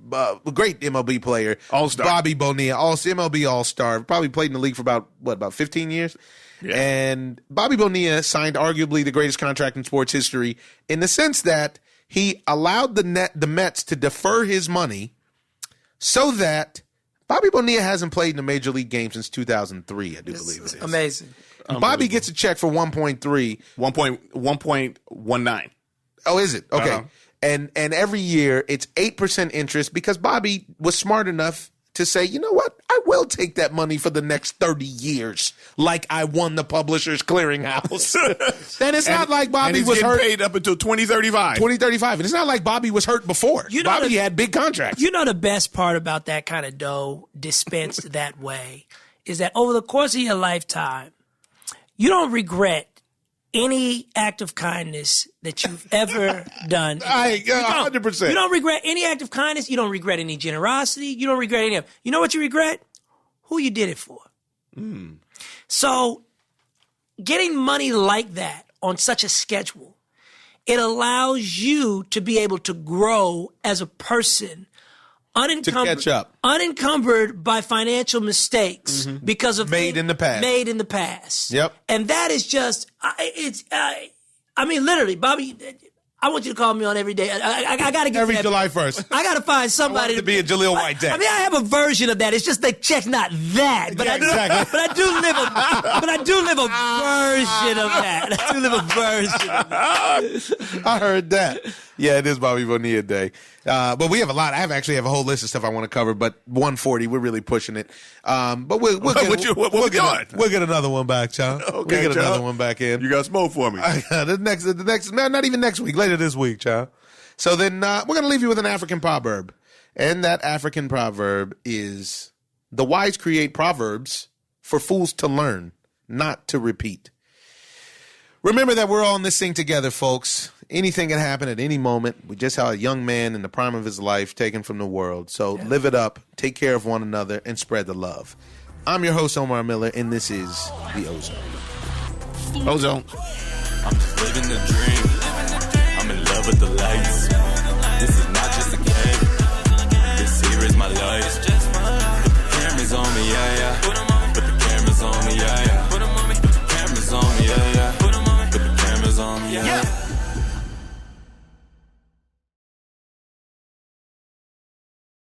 great MLB player, All-Star Bobby Bonilla, MLB All-Star. Probably played in the league for about 15 years. Yeah. And Bobby Bonilla signed arguably the greatest contract in sports history in the sense that he allowed the Mets to defer his money so that Bobby Bonilla hasn't played in a major league game since 2003, I do believe it is. Amazing. Bobby gets a check for 1.3. 1.19. Oh, is it? Okay. Uh-huh. And every year it's 8% interest because Bobby was smart enough to say, you know what? I will take that money for the next 30 years like I won the Publishers Clearinghouse. Then it's not like Bobby was hurt. Paid up until 2035. 2035. And it's not like Bobby was hurt before. Bobby had big contracts. You know the best part about that kind of dough dispensed that way is that over the course of your lifetime, you don't regret any act of kindness that you've ever done. 100%. You don't regret any act of kindness. You don't regret any generosity. You don't regret any of it. You know what you regret? Who you did it for. So getting money like that on such a schedule, it allows you to be able to grow as a person unencumbered by financial mistakes because of made in the past. Yep. And that is just, literally, Bobby, I want you to call me on every day. I got to get every July 1st. I got to find somebody to be a Jaleel White day. I mean, I have a version of that. It's just the check's not that, but I do live a version of that. I heard that. Yeah, it is Bobby Bonilla Day. But we have a lot. I actually have a whole list of stuff I want to cover, but 140, we're really pushing it. But we'll get another one back, John. Okay, we'll get another one back in. You got smoke for me. The next, not even next week, later this week, John. So then we're going to leave you with an African proverb. And that African proverb is, the wise create proverbs for fools to learn, not to repeat. Remember that we're all in this thing together, folks. Anything can happen at any moment. We just had a young man in the prime of his life taken from the world. So live it up, take care of one another, and spread the love. I'm your host, Omar Miller, and this is the O-ZONE. O-ZONE. I'm just living the dream.